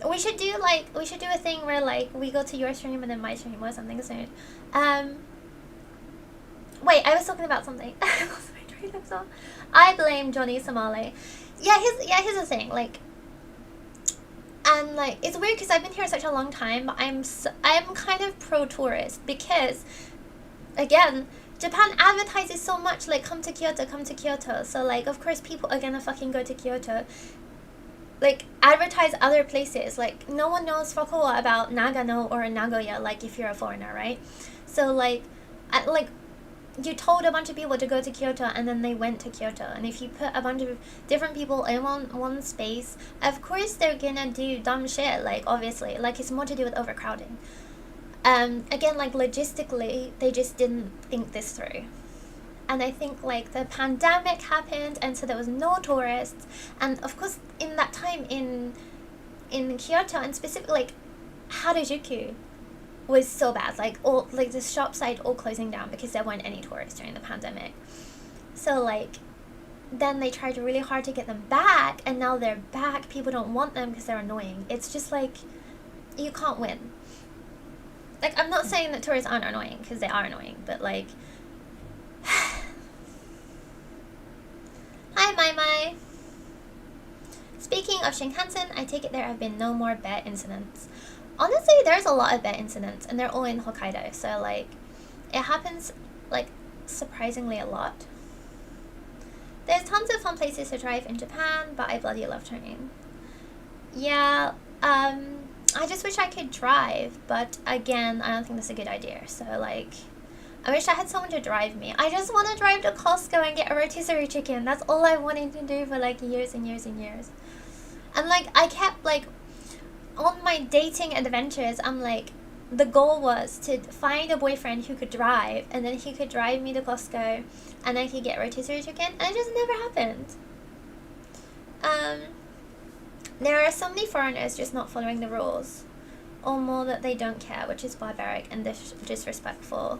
We should do a thing where like we go to your stream and then my stream or something soon. Wait, I was talking about something. I lost my train I blame Johnny Somali. Here's the thing, like, and like it's weird because I've been here such a long time, but I'm kind of pro-tourist because, again, Japan advertises so much, like, come to Kyoto, so like of course people are gonna fucking go to Kyoto. Like, advertise other places. Like, no one knows fuck all about Nagano or Nagoya, like, if you're a foreigner, right? So, like, you told a bunch of people to go to Kyoto, and then they went to Kyoto. And if you put a bunch of different people in one space, of course they're gonna do dumb shit, like, obviously. Like, it's more to do with overcrowding. Again, like, logistically, they just didn't think this through. And I think, like, the pandemic happened, and so there was no tourists. And of course, in that time in Kyoto, and specifically, like, Harajuku was so bad. Like, all, like, the shop side all closing down because there weren't any tourists during the pandemic. So, like, then they tried really hard to get them back, and now they're back. People don't want them because they're annoying. It's just, like, you can't win. Like, I'm not saying that tourists aren't annoying, because they are annoying, but, like... Hi, Mai. Speaking of Shinkansen, I take it there have been no more bad incidents. Honestly, there's a lot of bad incidents, and they're all in Hokkaido, so, like, it happens, like, surprisingly a lot. There's tons of fun places to drive in Japan, but I bloody love turning. Yeah, I just wish I could drive, but again, I don't think that's a good idea, so, like... I wish I had someone to drive me. I just want to drive to Costco and get a rotisserie chicken. That's all I wanted to do for, like, years and years and years. And, like, I kept, like, on my dating adventures, I'm like, the goal was to find a boyfriend who could drive, and then he could drive me to Costco, and I could get rotisserie chicken, and it just never happened. There are so many foreigners just not following the rules, or more that they don't care, which is barbaric and disrespectful.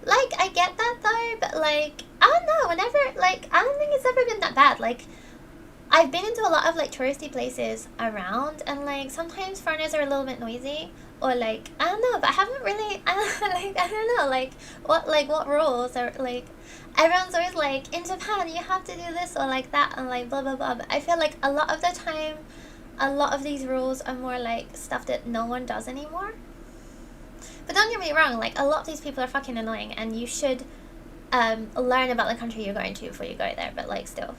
Like, I get that though, but, like, I don't know, whenever, like, I don't think it's ever been that bad. Like, I've been into a lot of, like, touristy places around, and, like, sometimes foreigners are a little bit noisy, or, like, I don't know, but I haven't really, I don't know, like, what rules are, like, everyone's always like, in Japan, you have to do this, or, like, that, and, like, blah, blah, blah, but I feel like a lot of the time, a lot of these rules are more, like, stuff that no one does anymore. But don't get me wrong, like, a lot of these people are fucking annoying, and you should learn about the country you're going to before you go there, but, like, still.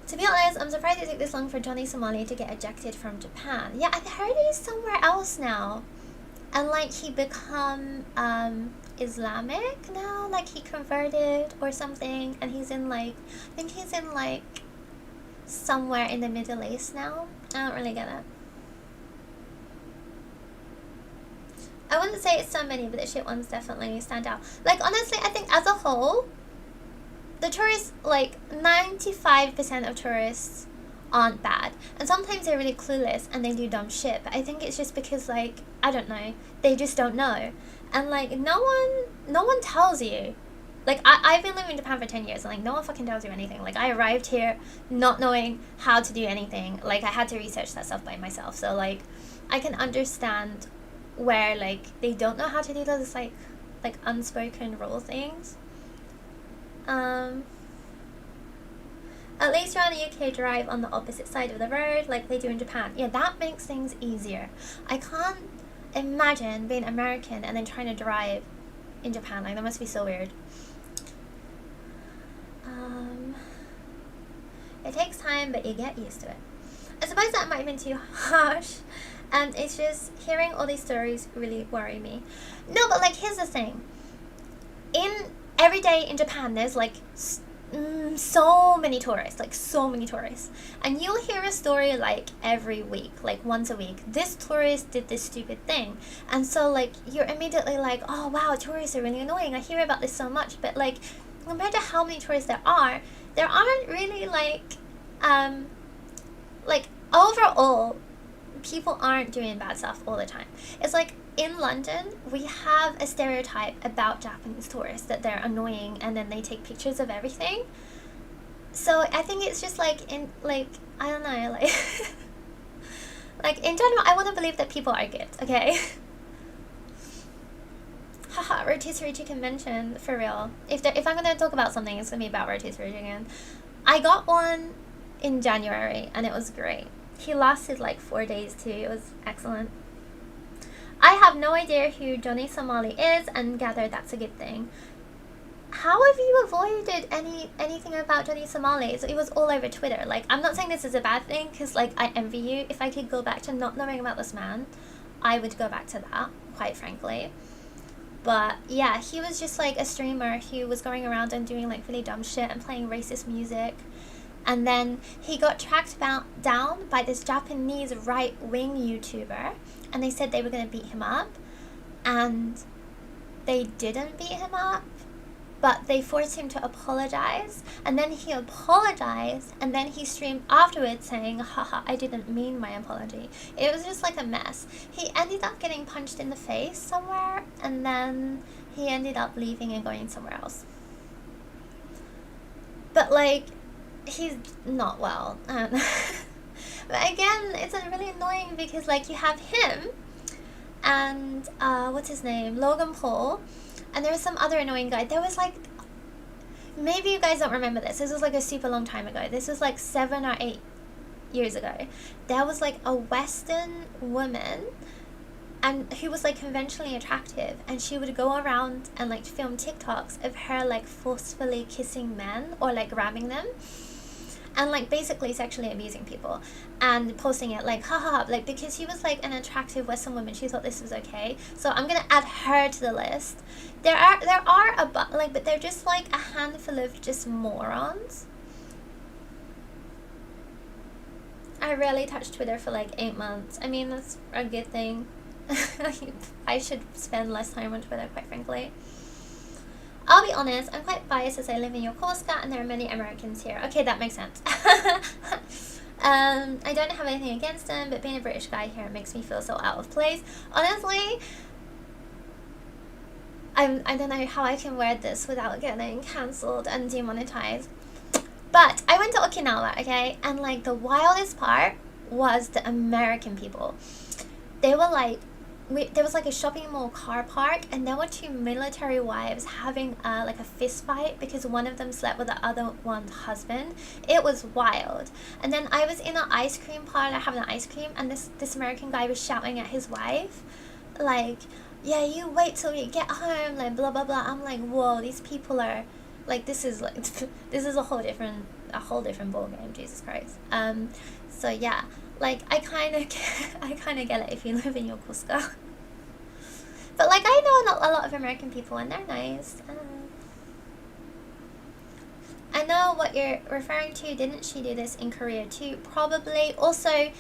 To be honest, I'm surprised it took this long for Johnny Somali to get ejected from Japan. Yeah, I've heard he's somewhere else now. And, like, he become Islamic now, like, he converted or something, and he's in, like, I think he's in, like, somewhere in the Middle East now. I don't really get it. I wouldn't say it's so many, but the shit ones definitely stand out. Like, honestly, I think as a whole, the tourists, like, 95% of tourists aren't bad. And sometimes they're really clueless and they do dumb shit. But I think it's just because, like, I don't know, they just don't know. And, like, no one tells you. Like, I've been living in Japan for 10 years, and, like, no one fucking tells you anything. Like, I arrived here not knowing how to do anything. Like, I had to research that stuff by myself. So, like, I can understand where, like, they don't know how to do those, like unspoken rule things. At least you're on a UK drive on the opposite side of the road like they do in Japan. Yeah, that makes things easier. I can't imagine being American and then trying to drive in Japan. Like, that must be so weird. It takes time, but you get used to it. I suppose that might have been too harsh. And it's just, hearing all these stories really worry me. No, but, like, here's the thing. Every day in Japan, there's, like, so many tourists. Like, so many tourists. And you'll hear a story, like, every week. Like, once a week. This tourist did this stupid thing. And so, like, you're immediately like, oh, wow, tourists are really annoying. I hear about this so much. But, like, compared to how many tourists there aren't really, like, overall, people aren't doing bad stuff all the time. It's like, in London, we have a stereotype about Japanese tourists that they're annoying and then they take pictures of everything. So I think it's just, like, I don't know, like, like, in general, I want to believe that people are good, okay? Haha, rotisserie chicken mention, for real. If I'm gonna talk about something, it's gonna be about rotisserie chicken. I got one in January and it was great. He lasted like 4 days too. It was excellent. I have no idea who Johnny Somali is and gather that's a good thing. How have you avoided anything about Johnny Somali? It was all over Twitter. Like, I'm not saying this is a bad thing, because like I envy you. If I could go back to not knowing about this man, I would go back to that, quite frankly. But yeah, he was just like a streamer who was going around and doing like really dumb shit and playing racist music. And then he got tracked down by this Japanese right-wing YouTuber, and they said they were going to beat him up, and they didn't beat him up, but they forced him to apologize, and then he apologized, and then he streamed afterwards saying, haha, I didn't mean my apology. It was just like a mess. He ended up getting punched in the face somewhere, and then he ended up leaving and going somewhere else. But like, he's not well. But again, it's really annoying because like you have him and what's his name, Logan Paul, and there was some other annoying guy. There was like, maybe you guys don't remember this. This was like a super long time ago. This was like 7 or 8 years ago. There was like a Western woman, and who was like conventionally attractive, and she would go around and like film TikToks of her like forcefully kissing men or like grabbing them, and like basically sexually abusing people, and posting it like haha, like because she was like an attractive Western woman, she thought this was okay. So I'm gonna add her to the list. There are but they're just like a handful of just morons. I rarely touched Twitter for like 8 months. I mean, that's a good thing. I should spend less time on Twitter, quite frankly. I'll be honest, I'm quite biased as I live in Yokosuka and there are many Americans here. Okay, that makes sense. I don't have anything against them, but being a British guy here makes me feel so out of place. Honestly, I don't know how I can wear this without getting cancelled and demonetized. But I went to Okinawa, okay? And like the wildest part was the American people. They were like, there was like a shopping mall car park, and there were 2 military wives having like a fist fight because one of them slept with the other one's husband. It was wild. And then I was in an ice cream parlor having an ice cream, and this American guy was shouting at his wife like, yeah, you wait till you get home, like blah blah blah. I'm like, whoa, these people are like, this is a whole different ball game. Jesus Christ. So yeah, like I kind of get it if you live in Yokosuka. But like I know a lot of American people and they're nice. I know what you're referring to. Didn't she do this in Korea too? Probably. Also,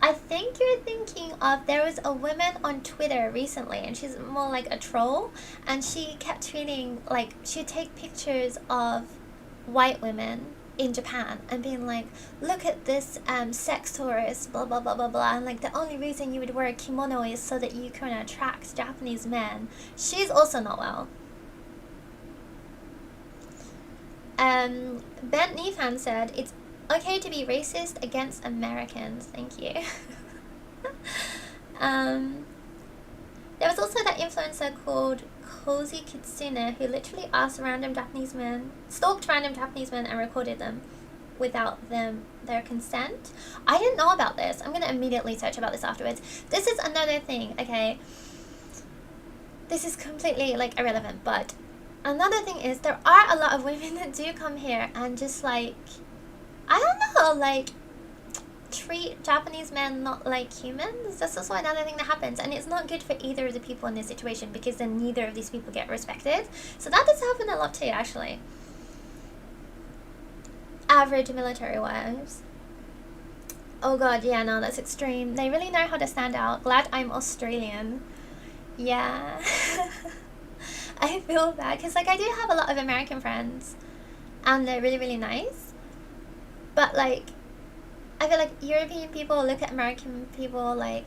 I think you're thinking of, there was a woman on Twitter recently, and she's more like a troll, and she kept tweeting like she'd take pictures of white women in Japan and being like, look at this sex tourist, blah blah blah blah blah, and like the only reason you would wear a kimono is so that you can attract Japanese men. She's also not well. Ben Nifan said it's okay to be racist against Americans. Thank you. There was also that influencer called Cozy Kitsune who literally stalked random Japanese men and recorded them without their consent. I didn't know about this. I'm gonna immediately search about this afterwards. This is another thing, okay? This is completely like irrelevant, but another thing is there are a lot of women that do come here and just like, I don't know, like treat Japanese men not like humans. That's also another thing that happens, and it's not good for either of the people in this situation because then neither of these people get respected. So that does happen a lot too, actually. Average military wives. Oh god, yeah, no, that's extreme. They really know how to stand out. Glad I'm Australian. Yeah. I feel bad because like I do have a lot of American friends and they're really, really nice, but like I feel like European people look at American people like,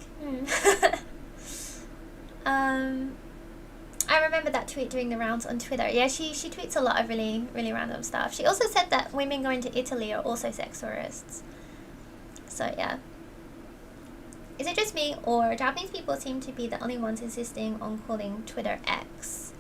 I remember that tweet doing the rounds on Twitter. Yeah, she tweets a lot of really, really random stuff. She also said that women going to Italy are also sex tourists. So yeah. Is it just me, or Japanese people seem to be the only ones insisting on calling Twitter X?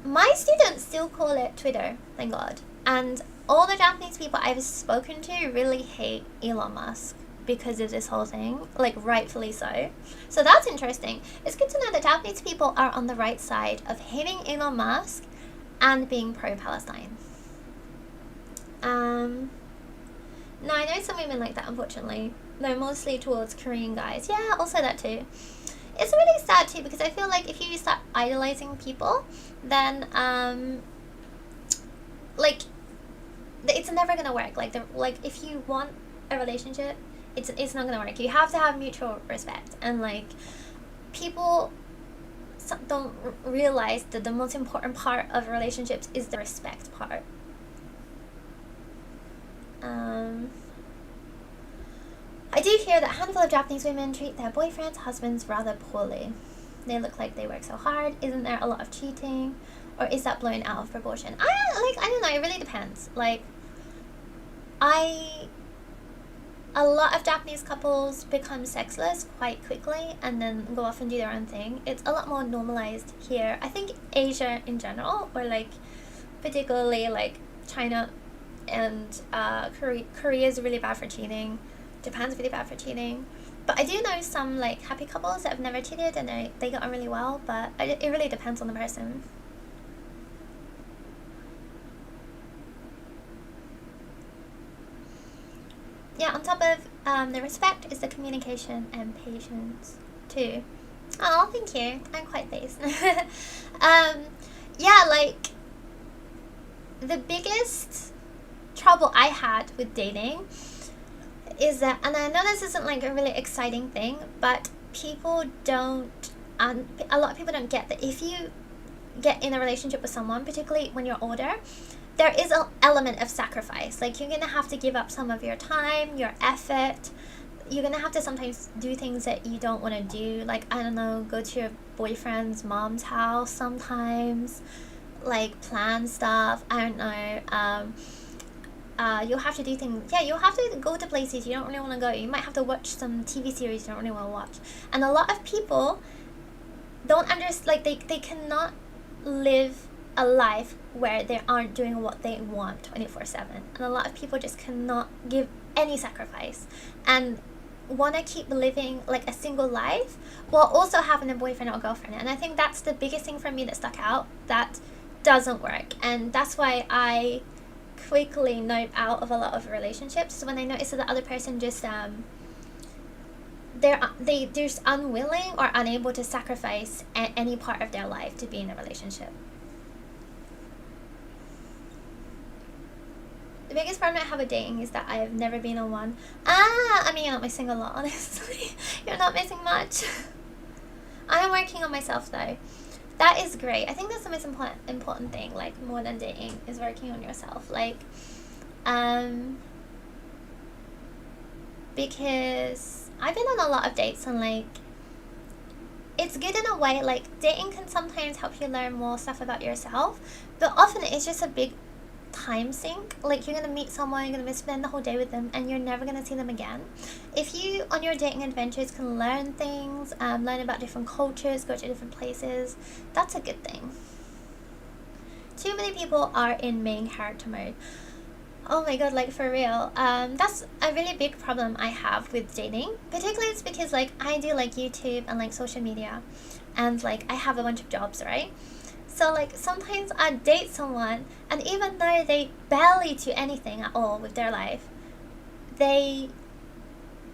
my students still call it Twitter, thank God. And all the Japanese people I've spoken to really hate Elon Musk because of this whole thing, like rightfully so. So that's interesting. It's good to know that Japanese people are on the right side of hating Elon Musk and being pro-Palestine. No, I know some women like that, unfortunately. They're mostly towards Korean guys. Yeah, also that too. It's really sad too, because I feel like if you start idolizing people, then like it's never gonna work. Like if you want a relationship, it's not gonna work. You have to have mutual respect, and like people don't realize that the most important part of relationships is the respect part. I do hear that a handful of Japanese women treat their boyfriends' husbands rather poorly. They look like they work so hard. Isn't there a lot of cheating? Or is that blown out of proportion? I don't know, it really depends. Like, a lot of Japanese couples become sexless quite quickly and then go off and do their own thing. It's a lot more normalized here. I think Asia in general, or like particularly like China and Korea is really bad for cheating. Japan's really bad for cheating. But I do know some like happy couples that have never cheated and they get on really well, but it really depends on the person. Yeah, on top of the respect is the communication and patience too. Oh, thank you. I'm quite based. Yeah, like the biggest trouble I had with dating is that, and I know this isn't like a really exciting thing, but a lot of people don't get that if you get in a relationship with someone, particularly when you're older, there is an element of sacrifice. Like, you're gonna have to give up some of your time, your effort. You're gonna have to sometimes do things that you don't want to do. Like, I don't know, go to your boyfriend's mom's house sometimes, like plan stuff. I don't know. You'll have to do things. Yeah, you'll have to go to places you don't really want to go. You might have to watch some TV series you don't really want to watch. And a lot of people don't understand. Like, they cannot live a life where they aren't doing what they want 24/7. And a lot of people just cannot give any sacrifice and want to keep living like a single life while also having a boyfriend or girlfriend. And I think that's the biggest thing for me that stuck out. That doesn't work. And that's why I quickly note out of a lot of relationships. So when I notice that the other person just they're just unwilling or unable to sacrifice any part of their life to be in a relationship. The biggest problem I have with dating is that I have never been on one. I mean, you're not missing a lot, honestly. You're not missing much. I am working on myself though. That is great. I think that's the most important thing, like more than dating, is working on yourself. Like, because I've been on a lot of dates and like, it's good in a way. Like, dating can sometimes help you learn more stuff about yourself, but often it's just a big time sink. Like, you're gonna meet someone, you're gonna spend the whole day with them, and you're never gonna see them again. If you on your dating adventures can learn things, learn about different cultures, go to different places, that's a good thing. Too many people are in main character mode. Oh my god, like for real. That's a really big problem I have with dating. Particularly it's because like I do like YouTube and like social media, and like I have a bunch of jobs, right? So like sometimes I date someone, and even though they barely do anything at all with their life, they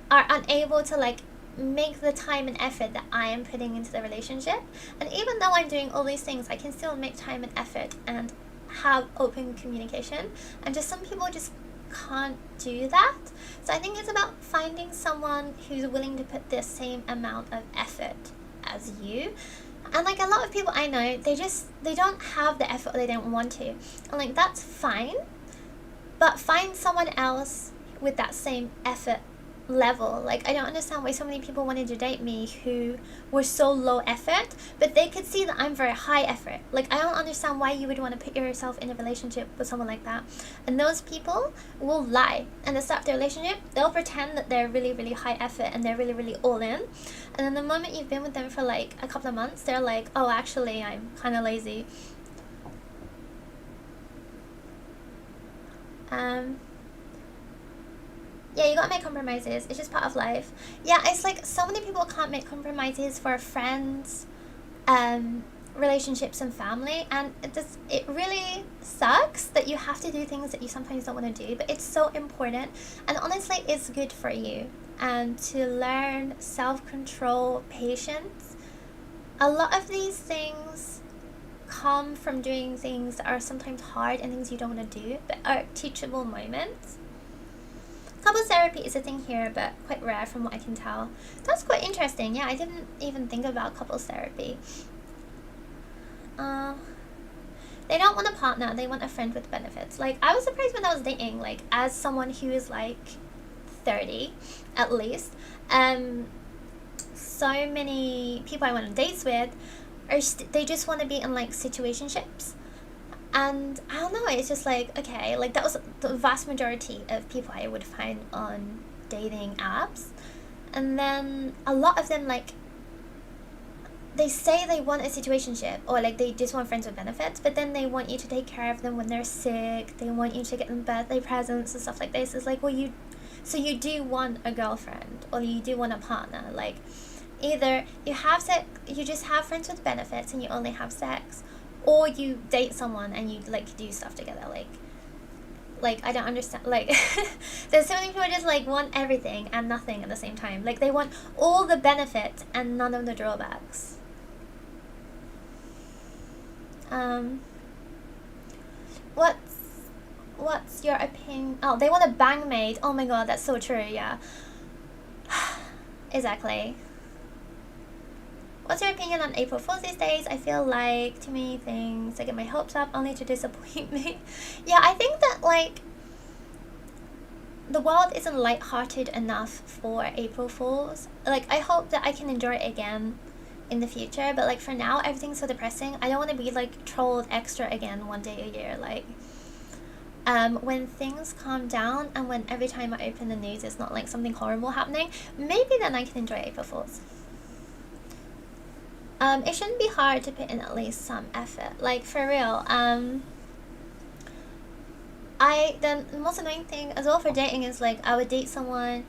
are unable to like make the time and effort that I am putting into the relationship. And even though I'm doing all these things, I can still make time and effort and have open communication. And just some people just can't do that. So I think it's about finding someone who's willing to put the same amount of effort as you. And like a lot of people I know, they don't have the effort, or they don't want to. And like, that's fine, but find someone else with that same effort level. Like, I don't understand why so many people wanted to date me who were so low effort, but they could see that I'm very high effort. Like, I don't understand why you would want to put yourself in a relationship with someone like that. And those people will lie. And at the start of their relationship, they'll pretend that they're really, really high effort and they're really, really all in. And then the moment you've been with them for like a couple of months, they're like, oh, actually, I'm kind of lazy. Yeah, you gotta make compromises. It's just part of life. Yeah, it's like so many people can't make compromises for friends, relationships and family, and it really sucks that you have to do things that you sometimes don't want to do, but it's so important, and honestly it's good for you, and to learn self-control, patience. A lot of these things come from doing things that are sometimes hard and things you don't want to do, but are teachable moments. Couples therapy is a thing here, but quite rare from what I can tell. That's quite interesting. Yeah, I didn't even think about couples therapy. They don't want a partner, they want a friend with benefits. Like, I was surprised when I was dating, like, as someone who is, like, 30, at least. So many people I went on dates with, they just want to be in, like, situationships. And I don't know, it's just like, okay, like that was the vast majority of people I would find on dating apps. And then a lot of them, like, they say they want a situationship, or like they just want friends with benefits, but then they want you to take care of them when they're sick, they want you to get them birthday presents and stuff like this. It's like, well, you do want a girlfriend, or you do want a partner. Like, either you have sex, you just have friends with benefits and you only have sex, or you date someone and you like do stuff together. Like I don't understand. Like, there's so many people who just like want everything and nothing at the same time. Like, they want all the benefits and none of the drawbacks. What's your opinion? Oh, they want a bang maid. Oh my god, that's so true. Yeah. Exactly. What's your opinion on April Fool's these days? I feel like too many things. I get my hopes up only to disappoint me. Yeah, I think that, like, the world isn't lighthearted enough for April Fools. Like, I hope that I can enjoy it again in the future, but like for now, everything's so depressing. I don't want to be like trolled extra again one day a year. Like, when things calm down and when every time I open the news it's not like something horrible happening, maybe then I can enjoy April Fools. It shouldn't be hard to put in at least some effort. Like, for real. The most annoying thing as well for dating is, like, I would date someone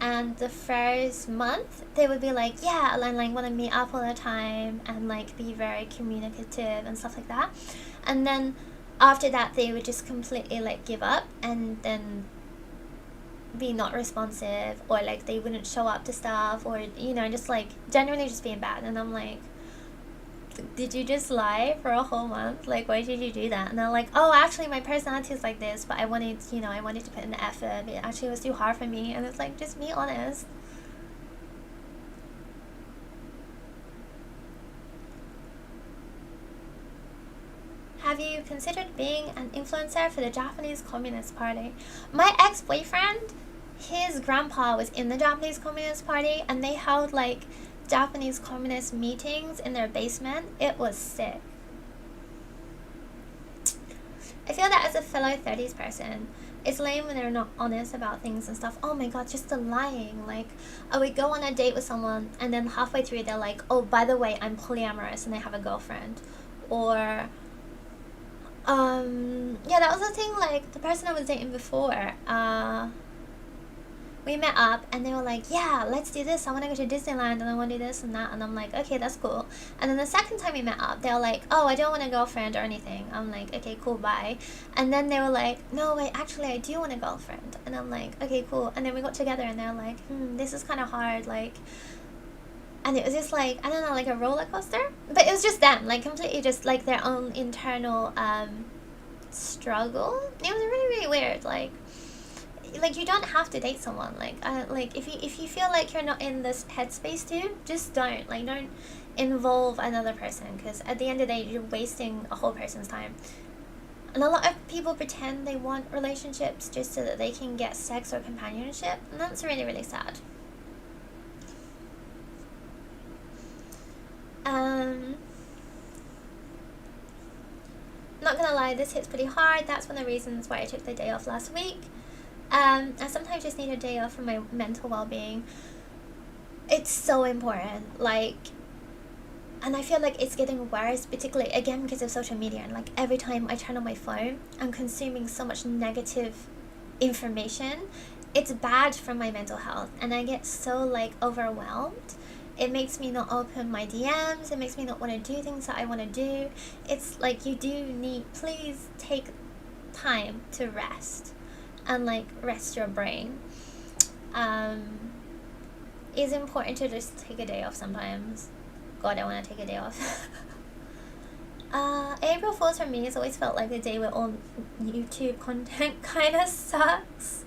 and the first month they would be like, yeah, and like want to meet up all the time and like be very communicative and stuff like that. And then after that they would just completely like give up and then be not responsive, or like they wouldn't show up to stuff, or you know, just like genuinely just being bad. And I'm like, did you just lie for a whole month? Like, why did you do that? And they're like, oh, actually my personality is like this, but I wanted to put in the effort. It actually was too hard for me. And it's like, just be honest. Have you considered being an influencer for the Japanese Communist Party? My ex-boyfriend, his grandpa was in the Japanese Communist Party, and they held like Japanese communist meetings in their basement. It was sick. I feel that as a fellow 30s person, it's lame when they're not honest about things and stuff. Oh my god, just the lying. Like, I would go on a date with someone and then halfway through they're like, oh, by the way, I'm polyamorous and I have a girlfriend. Or yeah, that was the thing. Like, the person I was dating before, we met up and they were like, yeah, let's do this, I want to go to Disneyland and I want to do this and that. And I'm like, okay, that's cool. And then the second time we met up, they were like, oh, I don't want a girlfriend or anything. I'm like, okay, cool, bye. And then they were like, no, wait, actually I do want a girlfriend. And I'm like, okay, cool. And then we got together and they're like, this is kind of hard, like. And it was just like, I don't know, like a roller coaster. But it was just them, like completely just like their own internal struggle. It was really, really weird. Like you don't have to date someone. Like if you feel like you're not in this headspace too, just don't. Like, don't involve another person, because at the end of the day, you're wasting a whole person's time. And a lot of people pretend they want relationships just so that they can get sex or companionship, and that's really, really sad. Not gonna lie, this hits pretty hard. That's one of the reasons why I took the day off last week. I sometimes just need a day off for my mental well-being. It's so important. Like, And I feel like it's getting worse, particularly again because of social media. And like every time I turn on my phone, I'm consuming so much negative information. It's bad for my mental health, and I get so like overwhelmed. It makes me not open my DMs. It makes me not want to do things that I want to do. It's like you do need, please take time to rest and like rest your brain. It's important to just take a day off sometimes. God, I want to take a day off. April Fool's for me has always felt like the day where all YouTube content kind of sucks.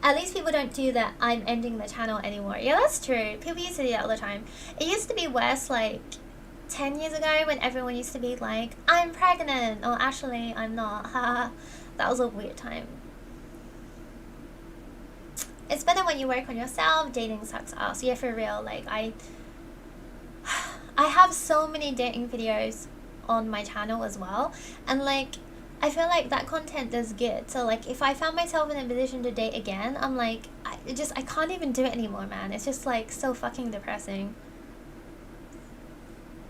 At least people don't do that I'm ending the channel anymore. Yeah, that's true. People used to do that all the time. It used to be worse like 10 years ago when everyone used to be like, I'm pregnant, or actually I'm not, haha. That was a weird time. It's better when you work on yourself. Dating sucks ass. Yeah, for real. Like I have so many dating videos on my channel as well, and like I feel like that content does good. So like if I found myself in a position to date again, I'm like I can't even do it anymore, man. It's just like so fucking depressing.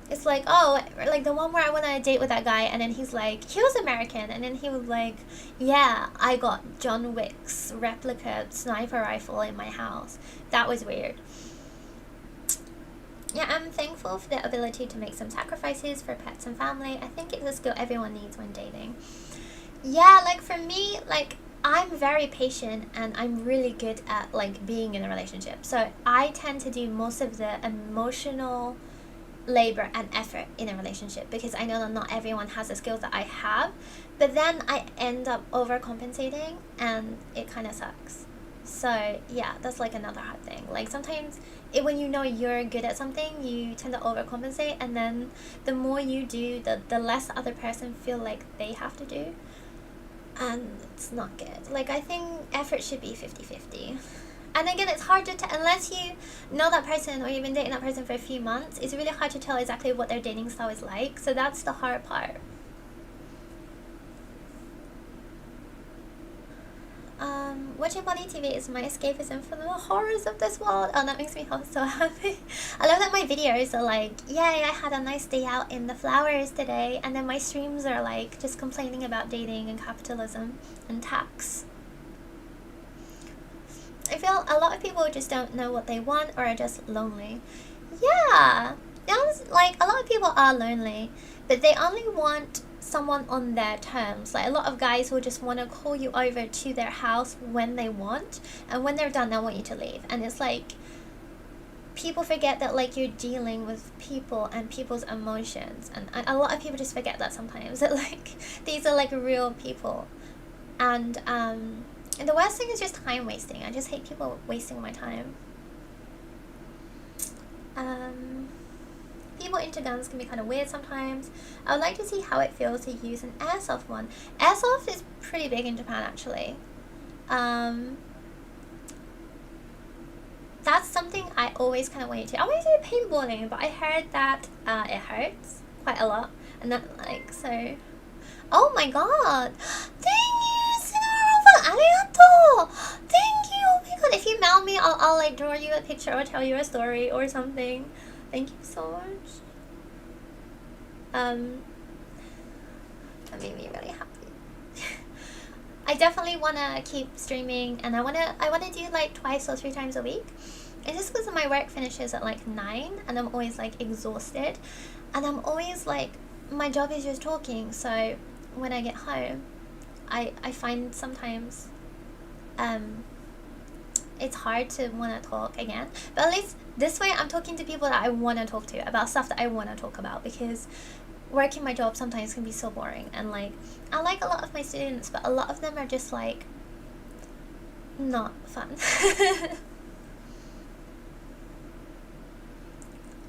It's like, oh, like the one where I went on a date with that guy, and then he's like, he was American, and then he was like, yeah, I got John Wick's replica sniper rifle in my house. That was weird. Yeah, I'm thankful for the ability to make some sacrifices for pets and family. I think it's a skill everyone needs when dating. Yeah, like for me, like I'm very patient, and I'm really good at like being in a relationship. So I tend to do most of the emotional labor and effort in a relationship because I know that not everyone has the skills that I have, but then I end up overcompensating and it kind of sucks. So yeah, that's like another hard thing. Like sometimes when you know you're good at something, you tend to overcompensate, and then the more you do, the less the other person feel like they have to do, and it's not good. Like I think effort should be 50-50. And again, it's hard to unless you know that person or you've been dating that person for a few months, it's really hard to tell exactly what their dating style is like. So that's the hard part. Watching body TV is my escapism from the horrors of this world. Oh, that makes me so happy. I love that my videos are like, yay, I had a nice day out in the flowers today, and then my streams are like just complaining about dating and capitalism and tax. I feel a lot of people just don't know what they want or are just lonely. Yeah, like a lot of people are lonely, but they only want someone on their terms. Like a lot of guys will just want to call you over to their house when they want, and when they're done, they want you to leave. And it's like people forget that like you're dealing with people and people's emotions, and a lot of people just forget that sometimes, that like these are like real people. And the worst thing is just time wasting. I just hate people wasting my time. People into guns can be kind of weird sometimes. I would like to see how it feels to use an airsoft one. Airsoft is pretty big in Japan, actually. That's something I always kind of wanted to. I want to do paintballing, but I heard that it hurts quite a lot, and that like so. Oh my god! Thank you, Sinaro, arigato! Thank you. Oh my god! If you mail me, I'll like draw you a picture or tell you a story or something. Thank you so much. That made me really happy. I definitely wanna keep streaming, and I wanna do like 2 or 3 times a week. And just because my work finishes at like 9, and I'm always like exhausted, and I'm always like, my job is just talking. So when I get home, I find sometimes it's hard to want to talk again. But at least this way I'm talking to people that I want to talk to about stuff that I want to talk about, because working my job sometimes can be so boring. And like I like a lot of my students, but a lot of them are just like not fun.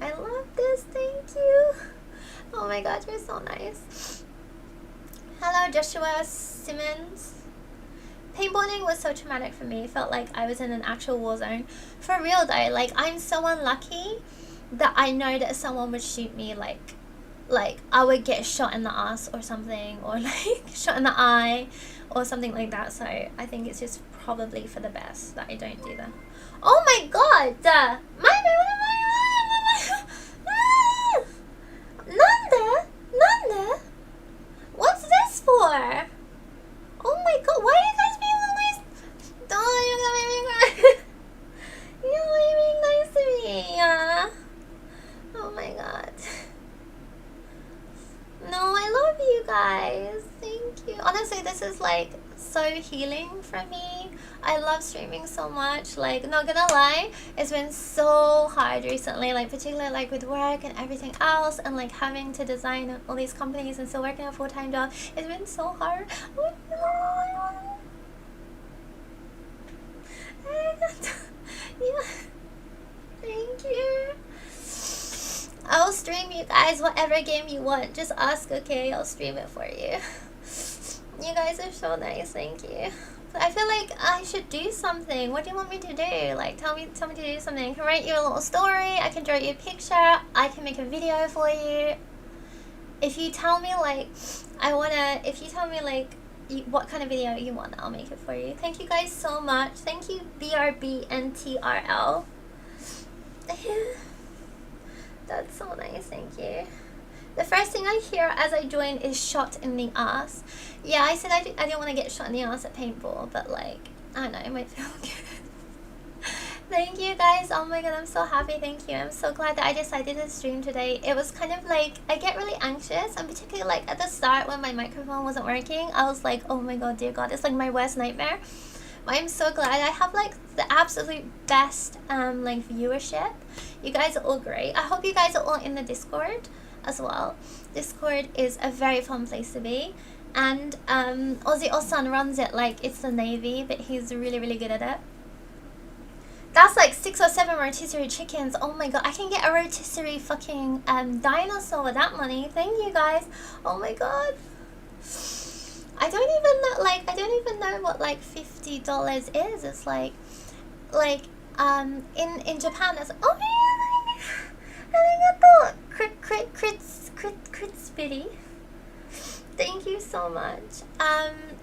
I love this, thank you. Oh my god, you're so nice. Hello, Joshua Simmons. Paintballing was so traumatic for me. It felt like I was in an actual war zone. For real though, like I'm so unlucky that I know that someone would shoot me, like I would get shot in the ass or something, or like shot in the eye or something like that. So I think it's just probably for the best that I don't do that. Oh my god! so healing for me. I love streaming so much. Like, not gonna lie, it's been so hard recently, like particularly like with work and everything else, and like having to design all these companies and still working a full-time job. It's been so hard. Oh my god. Yeah. Thank you. I'll stream you guys whatever game you want. Just ask, okay? I'll stream it for you. You guys are so nice, thank you. But I feel like I should do something. What do you want me to do? Like, tell me to do something. I can write you a little story. I can draw you a picture. I can make a video for you. If you tell me like, if you tell me like what kind of video you want, I'll make it for you. Thank you guys so much. Thank you, BRBNTRL. That's so nice, thank you. The first thing I hear as I join is shot in the ass. Yeah, I said I didn't want to get shot in the ass at paintball, but like, I don't know, it might feel good. Thank you guys. Oh my god, I'm so happy. Thank you. I'm so glad that I decided to stream today. It was kind of like, I get really anxious, and particularly like at the start when my microphone wasn't working, I was like, oh my god, dear god, it's like my worst nightmare. But I'm so glad. I have like the absolute best like viewership. You guys are all great. I hope you guys are all in the Discord as well. Discord is a very fun place to be, and Ozzy Osan runs it like it's the Navy, but he's really good at it. That's like 6 or 7 rotisserie chickens. Oh my god, I can get a rotisserie fucking dinosaur with that money. Thank you guys. Oh my god. I don't even know what like $50 is. It's like in Japan it's oh man, crit spitty. Thank you so much.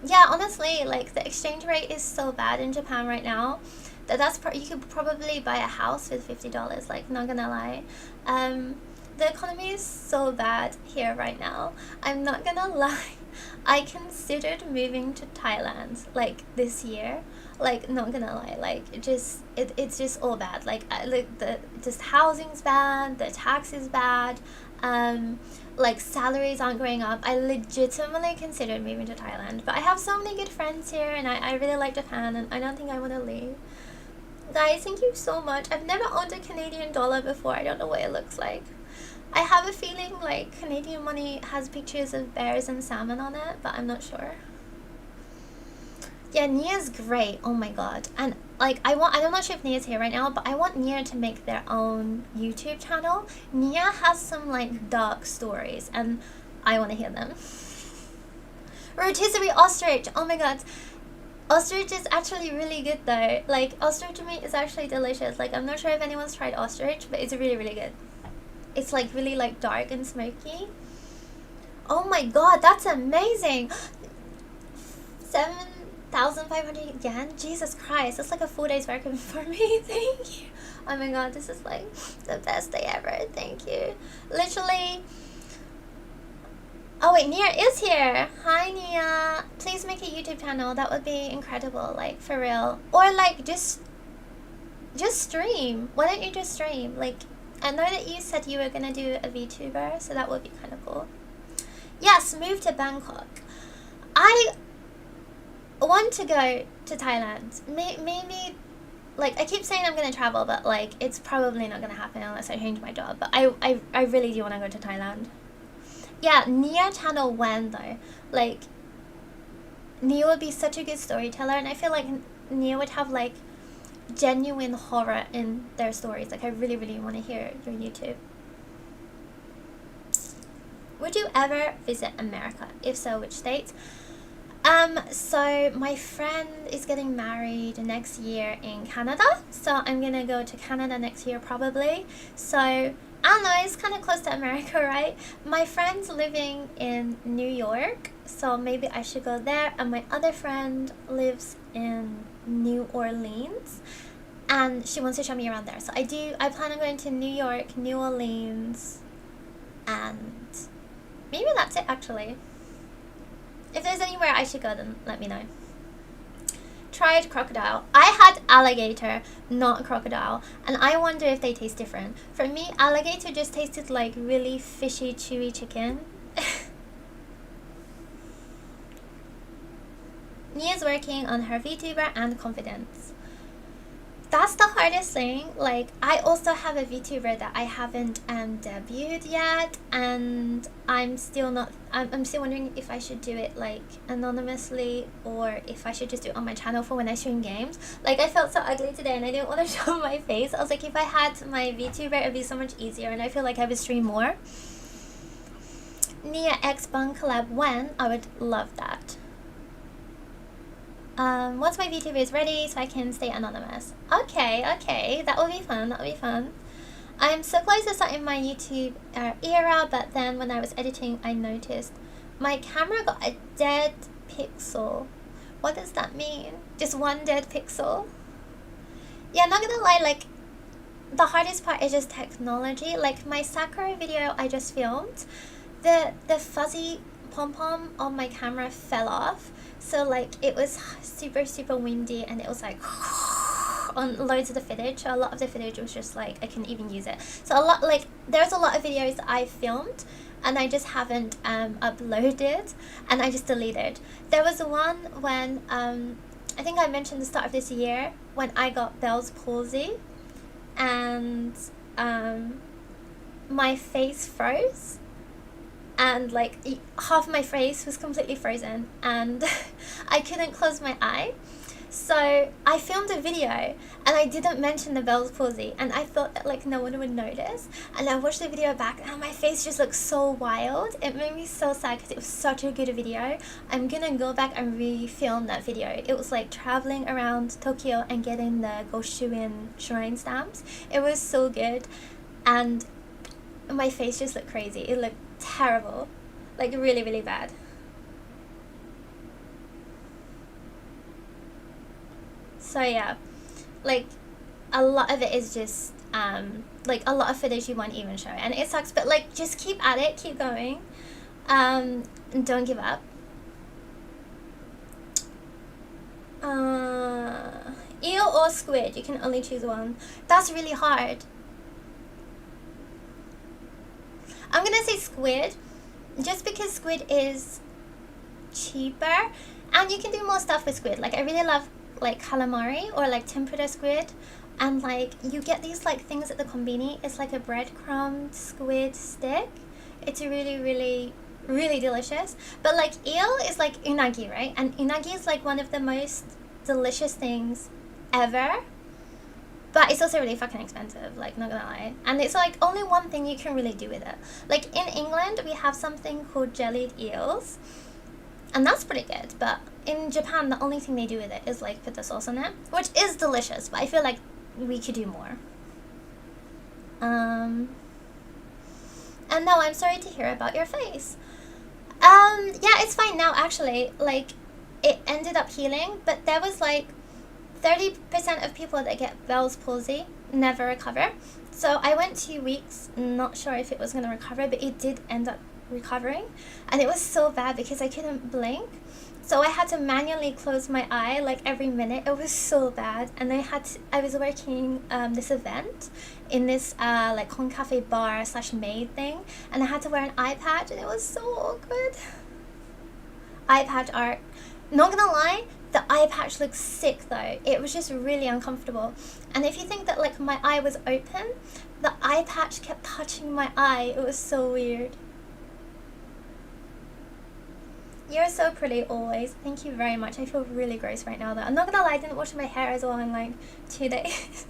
Yeah, honestly, like the exchange rate is so bad in Japan right now that you could probably buy a house with $50. Like, not gonna lie. The economy is so bad here right now. I'm not gonna lie. I considered moving to Thailand like this year. Like, not gonna lie, like it's just all bad. Like the housing's bad, the tax is bad, like salaries aren't going up. I legitimately considered moving to Thailand, but I have so many good friends here, and I really like Japan, and I don't think I want to leave. Guys, thank you so much. I've never owned a Canadian dollar before. I don't know what it looks like. I have a feeling like Canadian money has pictures of bears and salmon on it, but I'm not sure. Yeah, Nia's great. Oh my god. And like I'm not sure if Nia's here right now, but I want Nia to make their own YouTube channel. Nia has some like dark stories, and I want to hear them. Rotisserie ostrich. Oh my god. Ostrich is actually really good though. Like, ostrich meat is actually delicious. Like, I'm not sure if anyone's tried ostrich, but it's really good. It's like really like dark and smoky. Oh my god, that's amazing. 7,500 yen? Jesus Christ, that's like a full day's work for me. Thank you. Oh my god, this is like the best day ever. Thank you. Literally. Oh wait, Nia is here. Hi Nia. Please make a YouTube channel. That would be incredible, like for real. Or like just stream. Why don't you just stream? Like, I know that you said you were gonna do a VTuber, so that would be kind of cool. Yes, move to Bangkok. I want to go to Thailand. Maybe, like, I keep saying I'm gonna travel, but like it's probably not gonna happen unless I change my job. But I really do want to go to Thailand. Yeah, Nia channel when though, like Nia would be such a good storyteller, and I feel like Nia would have like genuine horror in their stories. Like, I really want to hear your YouTube. Would you ever visit America? If so, which states? So my friend is getting married next year in Canada, so I'm gonna go to Canada next year probably. So I don't know, it's kind of close to America, right? My friend's living in New York, so maybe I should go there. And my other friend lives in New Orleans, and she wants to show me around there. So I plan on going to New York, New Orleans, and maybe that's it actually. If there's anywhere I should go, then let me know. Tried crocodile. I had alligator, not crocodile, and I wonder if they taste different. For me, alligator just tasted like really fishy, chewy chicken. Nia's working on her VTuber and confidence. That's the hardest thing. Like, I also have a VTuber that I haven't debuted yet, and I'm still wondering if I should do it like anonymously or if I should just do it on my channel for when I stream games. Like, I felt so ugly today and I didn't want to show my face. I was like, if I had my VTuber, it would be so much easier, and I feel like I would stream more. Nia X Bun collab when? I would love that. Once my VTuber is ready so I can stay anonymous. Okay, that will be fun. I'm so close to starting my YouTube era, but then when I was editing, I noticed my camera got a dead pixel. What does that mean? Just one dead pixel? Yeah, not gonna lie, like, the hardest part is just technology. Like, my Sakura video I just filmed, the fuzzy pom-pom on my camera fell off. So like, it was super windy, and it was like on loads of the footage. So a lot of the footage was just like, I couldn't even use it. So there's a lot of videos that I filmed and I just haven't uploaded, and I just deleted. There was one when I think I mentioned the start of this year when I got Bell's palsy, and my face froze. And like, half my face was completely frozen, and I couldn't close my eye. So I filmed a video and I didn't mention the Bell's palsy, and I thought that like no one would notice. And I watched the video back and my face just looked so wild. It made me so sad because it was such a good video. I'm gonna go back and re-film that video. It was like traveling around Tokyo and getting the Goshuin shrine stamps. It was so good, and my face just looked crazy. It looked terrible, like really bad. So yeah, like a lot of it is just like a lot of footage you won't even show, and it sucks, but like just keep at it, keep going, and don't give up. Eel or squid, you can only choose one. That's really hard. I'm gonna say squid, just because squid is cheaper and you can do more stuff with squid. Like, I really love like calamari or like tempura squid, and like you get these like things at the konbini. It's like a breadcrumb squid stick. It's really delicious. But like eel is like unagi, right? And unagi is like one of the most delicious things ever. But it's also really fucking expensive, like, not gonna lie. And it's like only one thing you can really do with it. Like in England, we have something called jellied eels, and that's pretty good. But in Japan, the only thing they do with it is like put the sauce on it, which is delicious, but I feel like we could do more. And no, I'm sorry to hear about your face. Yeah, it's fine now, actually. Like, it ended up healing, but there was like 30% of people that get Bell's palsy never recover. So I went 2 weeks, not sure if it was going to recover, but it did end up recovering. And it was so bad because I couldn't blink. So I had to manually close my eye like every minute. It was so bad. And I was working this event in this like Concafe bar / maid thing. And I had to wear an eye patch, and it was so awkward. Eye patch art. Not gonna lie, the eye patch looks sick though. It was just really uncomfortable. And if you think that like my eye was open, the eye patch kept touching my eye. It was so weird. You're so pretty always. Thank you very much. I feel really gross right now though. I'm not gonna lie, I didn't wash my hair as well in like 2 days.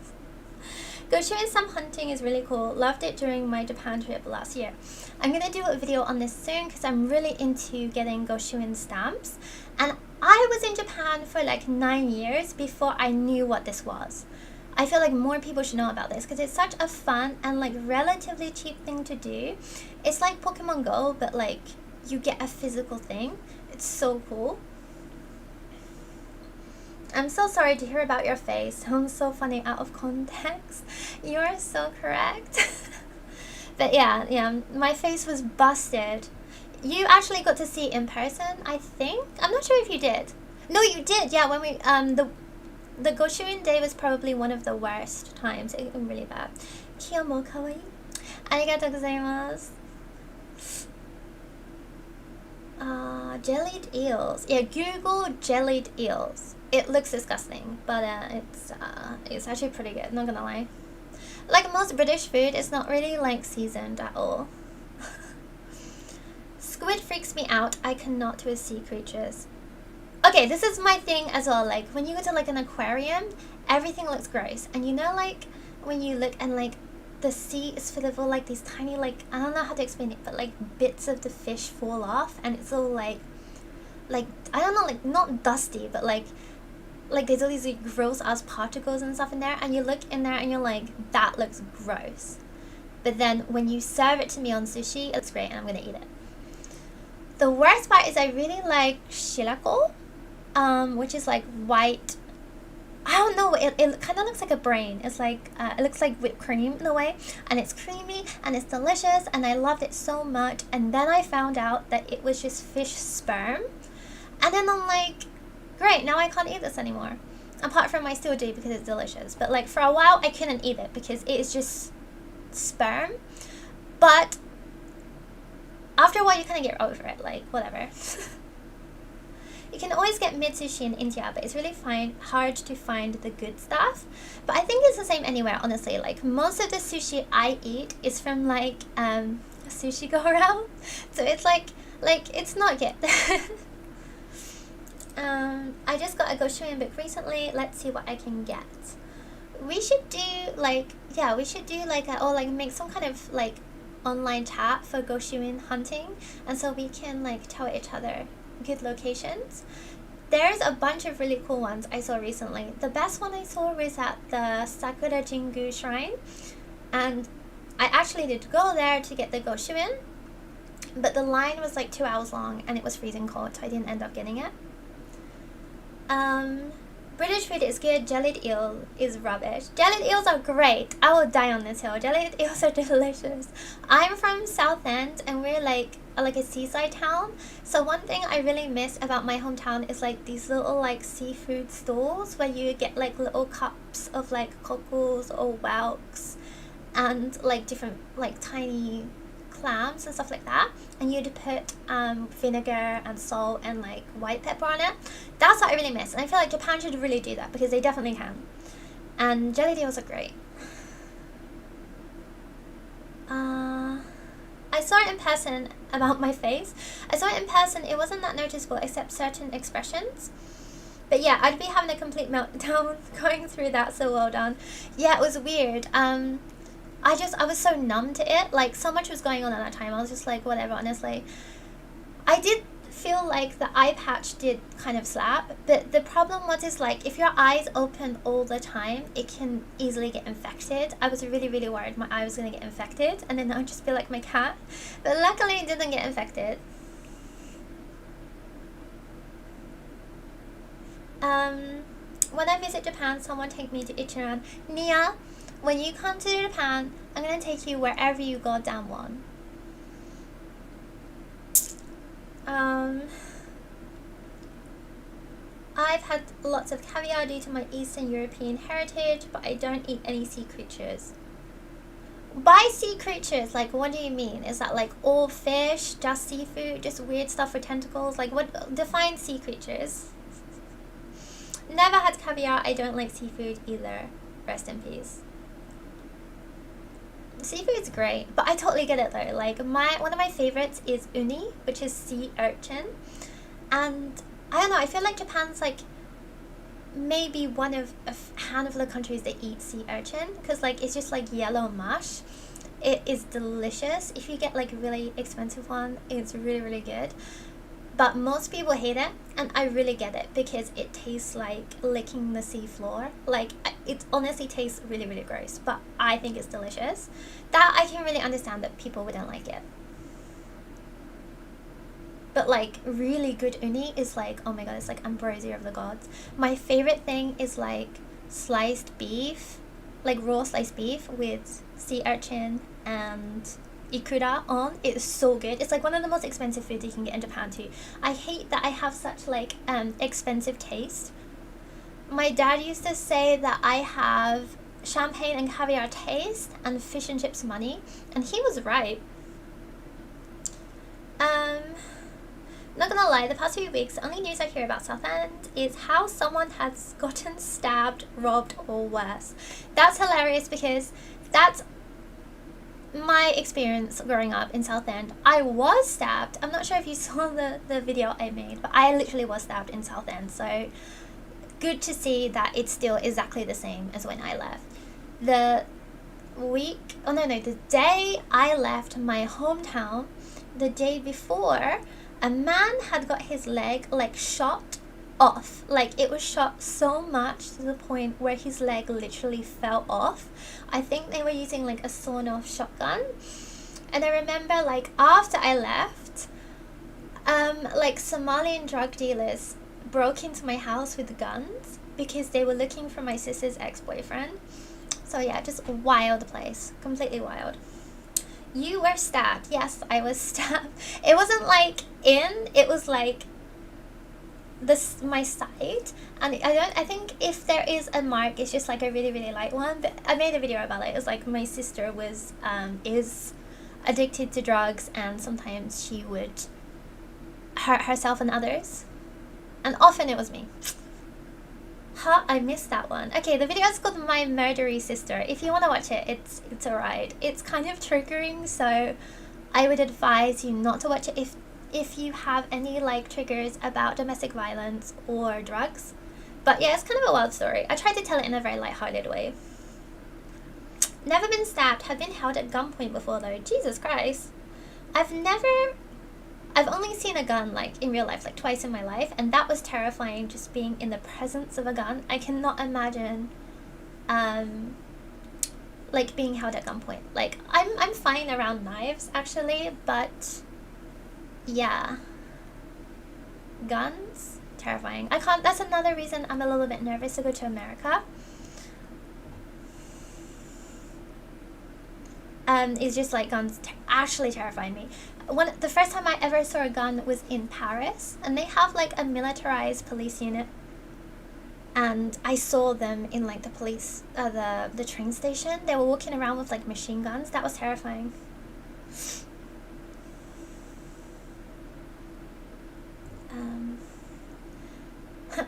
Goshuin stamp hunting is really cool. Loved it during my Japan trip last year. I'm gonna do a video on this soon because I'm really into getting Goshuin stamps. And I was in Japan for like 9 years before I knew what this was. I feel like more people should know about this because it's such a fun and like relatively cheap thing to do. It's like Pokemon Go, but like you get a physical thing. It's so cool. I'm so sorry to hear about your face. Sounds so funny out of context. You are so correct. But yeah, my face was busted. You actually got to see it in person, I think. I'm not sure if you did. No, you did. Yeah, when we the Goshuin day was probably one of the worst times. It was really bad. Kiyomo kawaii. Arigatou gozaimasu. Jellied eels. Yeah, Google jellied eels. It looks disgusting, but it's actually pretty good, not gonna lie. Like most British food, it's not really like seasoned at all. Squid freaks me out. I cannot with sea creatures. Okay, this is my thing as well. Like when you go to like an aquarium, everything looks gross, and you know, like when you look and like the sea is full of all like these tiny, like, I don't know how to explain it, but like bits of the fish fall off, and it's all like I don't know, like not dusty, but like there's all these like, gross ass particles and stuff in there, and you look in there and you're like, that looks gross. But then when you serve it to me on sushi, it's great and I'm gonna eat it. The worst part is I really like shirako, which is like white. I don't know, it kind of looks like a brain. It's like, it looks like whipped cream in a way, and it's creamy and it's delicious, and I loved it so much. And then I found out that it was just fish sperm, and then I'm like, great, now I can't eat this anymore. Apart from I still do because it's delicious, but like for a while I couldn't eat it because it is just sperm. But after a while you kind of get over it, like whatever. You can always get mid sushi in India, but it's really hard to find the good stuff. But I think it's the same anywhere, honestly. Like most of the sushi I eat is from like sushi go around, so it's like it's not good. I just got a Goshuin book recently. Let's see what I can get. We should do like, yeah, we should do like or like make some kind of like online chat for Goshuin hunting, and so we can like tell each other good locations. There's a bunch of really cool ones I saw recently. The best one I saw was at the Sakura Jingu shrine, and I actually did go there to get the Goshuin, but the line was like 2 hours long and it was freezing cold, so I didn't end up getting it. British food is good. Jellied eel is rubbish. Jellied eels are great. I will die on this hill. Jellied eels are delicious. I'm from Southend, and we're like a seaside town. So one thing I really miss about my hometown is like these little like seafood stalls where you get like little cups of like cockles or whelks and like different like tiny clams and stuff like that, and you'd put vinegar and salt and like white pepper on it. That's what I really miss, and I feel like Japan should really do that because they definitely can. And jelly eels are great. I saw it in person about my face. I saw it in person. It wasn't that noticeable except certain expressions. But yeah, I'd be having a complete meltdown going through that, so well done. Yeah, it was weird. I was so numb to it. Like, so much was going on at that time. I was just like, whatever, honestly. I did feel like the eye patch did kind of slap, but the problem is like, if your eye's open all the time, it can easily get infected. I was really, really worried my eye was going to get infected, and then I would just be like my cat. But luckily, it didn't get infected. When I visit Japan, someone take me to Ichiran. Nia, when you come to Japan, I'm going to take you wherever you goddamn want. I've had lots of caviar due to my Eastern European heritage, but I don't eat any sea creatures. By sea creatures, like, what do you mean? Is that like all fish, just seafood, just weird stuff with tentacles? Like, what define sea creatures? Never had caviar. I don't like seafood either. Rest in peace. Seafood's great, but I totally get it though. Like, one of my favorites is uni, which is sea urchin, and I don't know, I feel like Japan's like maybe one of a handful of countries that eat sea urchin, because like it's just like yellow mush. It is delicious. If you get like a really expensive one, it's really, really good. But most people hate it, and I really get it because it tastes like licking the sea floor. Like, it honestly tastes really, really gross, but I think it's delicious. That I can really understand that people wouldn't like it. But like, really good uni is like, oh my god, it's like ambrosia of the gods. My favorite thing is like sliced beef, like raw sliced beef with sea urchin and ikura on. It's so good. It's like one of the most expensive foods you can get in Japan too. I hate that I have such like expensive taste. My dad used to say that I have champagne and caviar taste and fish and chips money, and he was right. Not gonna lie, the past few weeks, the only news I hear about Southend is how someone has gotten stabbed, robbed, or worse. That's hilarious because that's my experience growing up in Southend. I was stabbed. I'm not sure if you saw the video I made, but I literally was stabbed in Southend. So good to see that it's still exactly the same as when I left. The day I left my hometown, the day before, a man had got his leg like shot off. Like it was shot so much to the point where his leg literally fell off. I think they were using like a sawn off shotgun. And I remember like after I left, like Somalian drug dealers broke into my house with guns because they were looking for my sister's ex-boyfriend. So yeah, just a wild place, completely wild. You were stabbed. Yes, I was stabbed. It wasn't like it was like my side, and I think if there is a mark, it's just like a really really light one. But I made a video about it. It was like my sister was is addicted to drugs, and sometimes she would hurt herself and others, and often it was me. I missed that one. Okay, the video is called My Murdery Sister. If you want to watch it, it's alright. It's kind of triggering, so I would advise you not to watch it if you have any like triggers about domestic violence or drugs. But yeah, it's kind of a wild story. I tried to tell it in a very light-hearted way. Never been stabbed. Have been held at gunpoint before though. Jesus Christ. I've only seen a gun like in real life like twice in my life, and that was terrifying, just being in the presence of a gun. I cannot imagine like being held at gunpoint. Like I'm fine around knives actually, but yeah, guns, terrifying. I can't. That's another reason I'm a little bit nervous to go to America. It's just like guns actually terrify me. The first time I ever saw a gun was in Paris, and they have like a militarized police unit, and I saw them in like the police the train station. They were walking around with like machine guns. That was terrifying.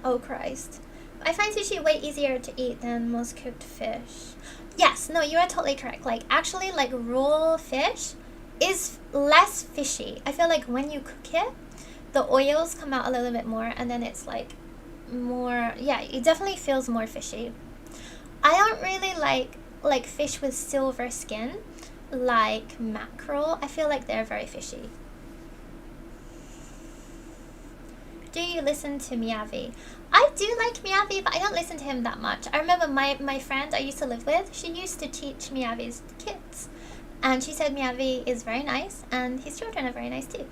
Oh Christ. I find sushi way easier to eat than most cooked fish. Yes, no, you are totally correct. Like actually like raw fish is less fishy. I feel like when you cook it, the oils come out a little bit more, and then it's like more, yeah, it definitely feels more fishy. I don't really like fish with silver skin, like mackerel. I feel like they're very fishy. Do you listen to Miyavi? I do like Miyavi, but I don't listen to him that much. I remember my friend I used to live with, she used to teach Miyavi's kids. And she said Miyavi is very nice, and his children are very nice too.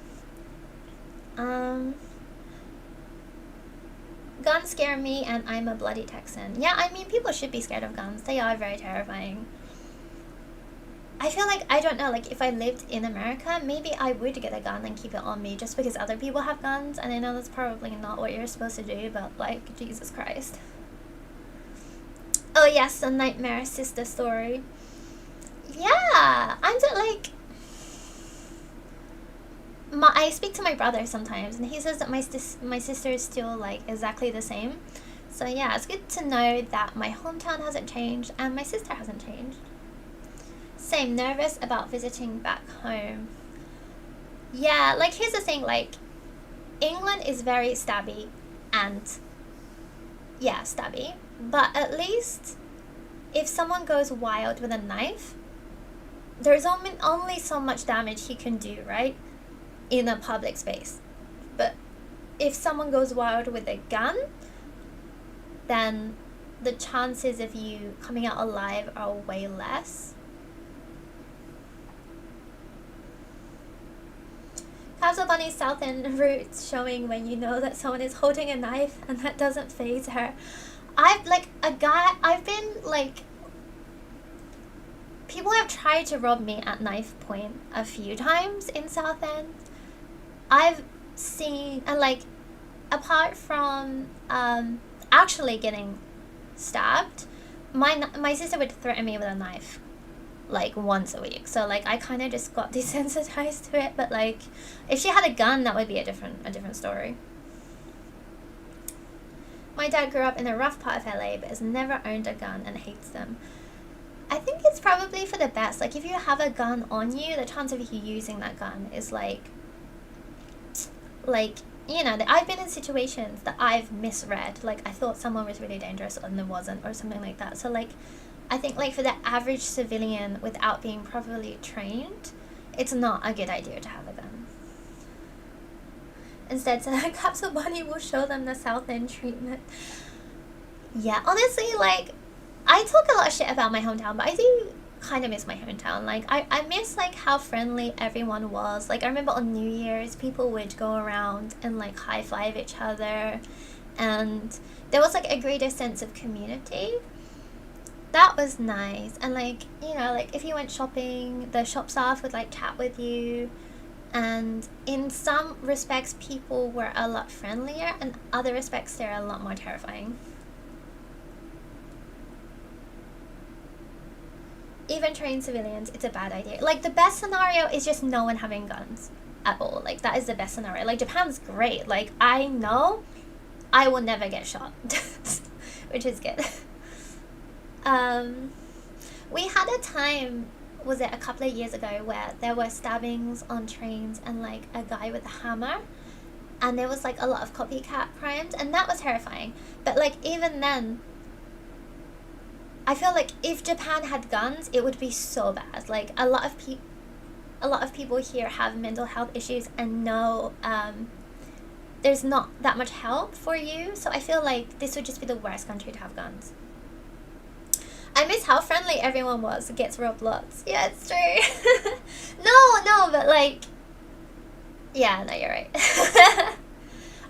Guns scare me, and I'm a bloody Texan. Yeah, I mean, people should be scared of guns. They are very terrifying. I feel like, I don't know, like if I lived in America, maybe I would get a gun and keep it on me just because other people have guns. And I know that's probably not what you're supposed to do, but like, Jesus Christ. Oh yes, the nightmare sister story. Yeah, I'm just like, I speak to my brother sometimes, and he says that my sister is still like exactly the same. So yeah, it's good to know that my hometown hasn't changed and my sister hasn't changed. Same, nervous about visiting back home. Yeah, like here's the thing, like England is very stabby, and yeah, stabby, but at least if someone goes wild with a knife, there's only so much damage he can do, right, in a public space. But if someone goes wild with a gun, then the chances of you coming out alive are way less. Castle Bunny's South End roots showing when you know that someone is holding a knife and that doesn't faze her. I've been like, people have tried to rob me at knife point a few times in South End. I've seen, and like, apart from actually getting stabbed, my sister would threaten me with a knife like once a week. So like I kind of just got desensitized to it. But like if she had a gun, that would be a different story. My dad grew up in a rough part of LA but has never owned a gun and hates them. I think it's probably for the best. Like if you have a gun on you, the chance of you using that gun is like you know, I've been in situations that I've misread. Like I thought someone was really dangerous and there wasn't, or something like that. So like I think like for the average civilian without being properly trained, it's not a good idea to have a gun. Instead, so that Capsule Bunny will show them the South End treatment. Yeah, honestly, like, I talk a lot of shit about my hometown, but I do kind of miss my hometown. Like, I miss, like, how friendly everyone was. Like, I remember on New Year's, people would go around and, like, high-five each other. And there was, like, a greater sense of community. That was nice. And, like, you know, like, if you went shopping, the shop staff would, like, chat with you. And in some respects, people were a lot friendlier, and other respects, they're a lot more terrifying. Even trained civilians, it's a bad idea. Like, the best scenario is just no one having guns at all. Like, that is the best scenario. Like, Japan's great. Like, I know I will never get shot, which is good. We had a time, was it a couple of years ago, where there were stabbings on trains and like a guy with a hammer, and there was like a lot of copycat crimes, and that was terrifying. But like even then, I feel like if Japan had guns, it would be so bad. Like a lot of people here have mental health issues, and no, there's not that much help for you. So I feel like this would just be the worst country to have guns. I miss how friendly everyone was. It gets robbed lots. Yeah, it's true. No, but like, yeah, no, you're right.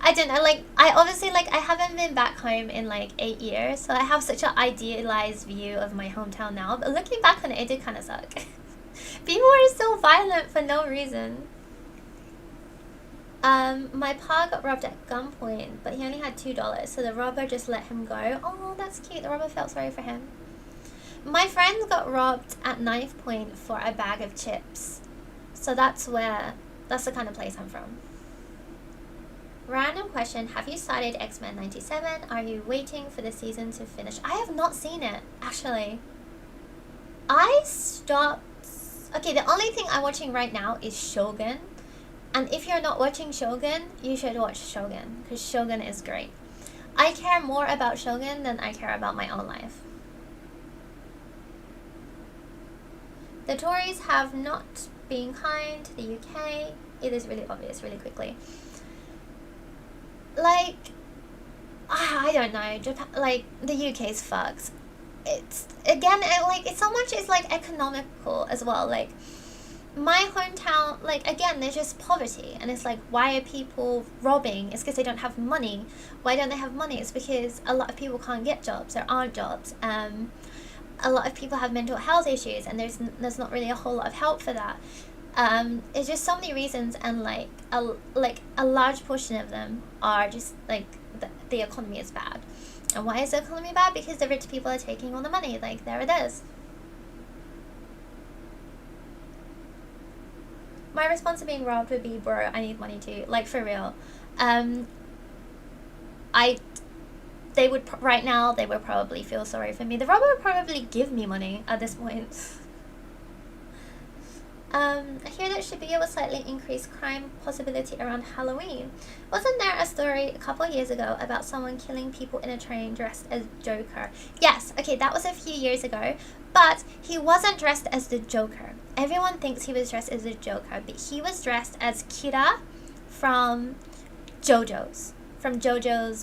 I don't know, like, I obviously, like, I haven't been back home in like 8 years, so I have such an idealized view of my hometown now, but looking back on it, it did kind of suck. People were so violent for no reason. My pa got robbed at gunpoint, but he only had $2, so the robber just let him go. Oh, that's cute. The robber felt sorry for him. My friend got robbed at knife point for a bag of chips. So that's the kind of place I'm from. Random question, have you started X-Men 97? Are you waiting for the season to finish? I have not seen it, actually. I stopped... Okay, the only thing I'm watching right now is Shogun. And if you're not watching Shogun, you should watch Shogun, because Shogun is great. I care more about Shogun than I care about my own life. The Tories have not been kind to the UK. It is really obvious really quickly. Like, I don't know, Japan, like, the UK's fucked. It's, again, it's so much is, like, economical as well. Like, my hometown, like, again, there's just poverty. And it's like, why are people robbing? It's because they don't have money. Why don't they have money? It's because a lot of people can't get jobs. There aren't jobs. A lot of people have mental health issues, and there's not really a whole lot of help for that. It's just so many reasons, and like a large portion of them are just like the economy is bad. And why is the economy bad? Because the rich people are taking all the money. Like, there it is. My response to being robbed would be, bro, I need money too. Like, for real. They would, right now, they would probably feel sorry for me. The robber would probably give me money at this point. I hear that Shibuya was slightly increased crime possibility around Halloween. Wasn't there a story a couple of years ago about someone killing people in a train dressed as Joker? Yes, okay, that was a few years ago, but he wasn't dressed as the Joker. Everyone thinks he was dressed as the Joker, but he was dressed as Kira from JoJo's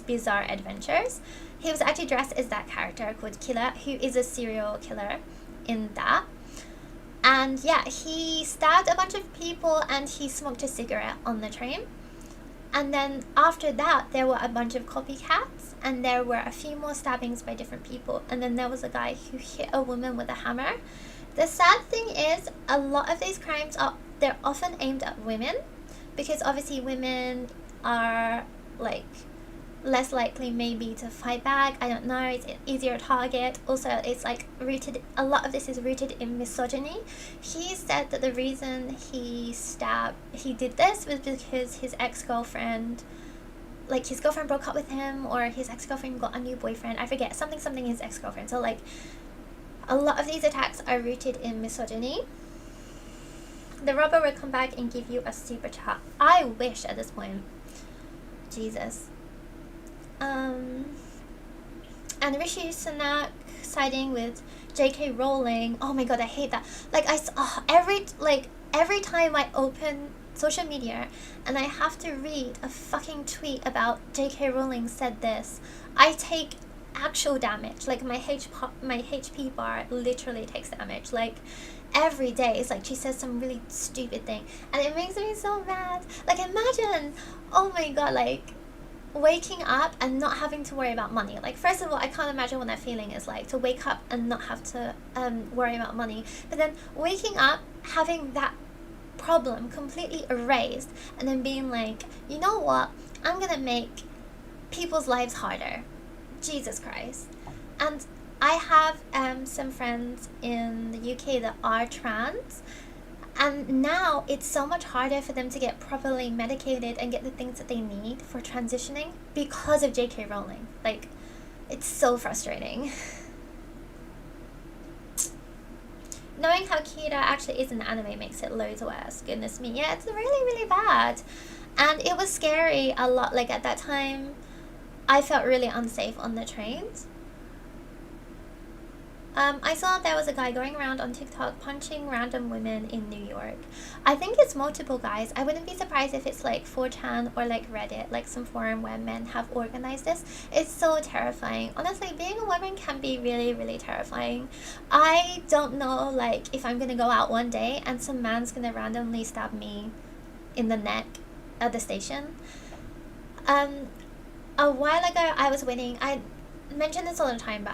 Bizarre Adventures. He was actually dressed as that character called Killer, who is a serial killer in that. And yeah, he stabbed a bunch of people and he smoked a cigarette on the train. And then after that, there were a bunch of copycats, and there were a few more stabbings by different people. And then there was a guy who hit a woman with a hammer. The sad thing is, a lot of these crimes they're often aimed at women, because obviously women are like less likely maybe to fight back. I don't know, it's easier target. Also, it's like rooted, a lot of this is rooted in misogyny. He said that the reason he did this was because his ex-girlfriend, like his girlfriend broke up with him, or his ex-girlfriend got a new boyfriend, I forget, something his ex-girlfriend. So like a lot of these attacks are rooted in misogyny. The robber will come back and give you a super chat. I wish at this point. Jesus. And Rishi Sunak siding with J.K. Rowling. Oh my god, I hate that. Like every time I open social media and I have to read a fucking tweet about J.K. Rowling said this, I take actual damage. Like my HP bar literally takes damage. Like every day it's like she says some really stupid thing and it makes me so mad. Like imagine, oh my god, like waking up and not having to worry about money. Like first of all, I can't imagine what that feeling is like, to wake up and not have to worry about money. But then waking up, having that problem completely erased, and then being like, you know what, I'm gonna make people's lives harder. Jesus Christ. And I have some friends in the UK that are trans, and now it's so much harder for them to get properly medicated and get the things that they need for transitioning because of J.K. Rowling. Like, it's so frustrating. Knowing how Kira actually is in the anime makes it loads worse. Goodness me. Yeah, it's really, really bad. And it was scary a lot. Like, at that time, I felt really unsafe on the trains. I saw there was a guy going around on TikTok punching random women in New York. I think it's multiple guys. I wouldn't be surprised if it's like 4chan or like Reddit, like some forum where men have organized this. It's so terrifying. Honestly, being a woman can be really, really terrifying. I don't know, like, if I'm gonna go out one day and some man's gonna randomly stab me in the neck at the station. A while ago, I was waiting. I mention this all the time, but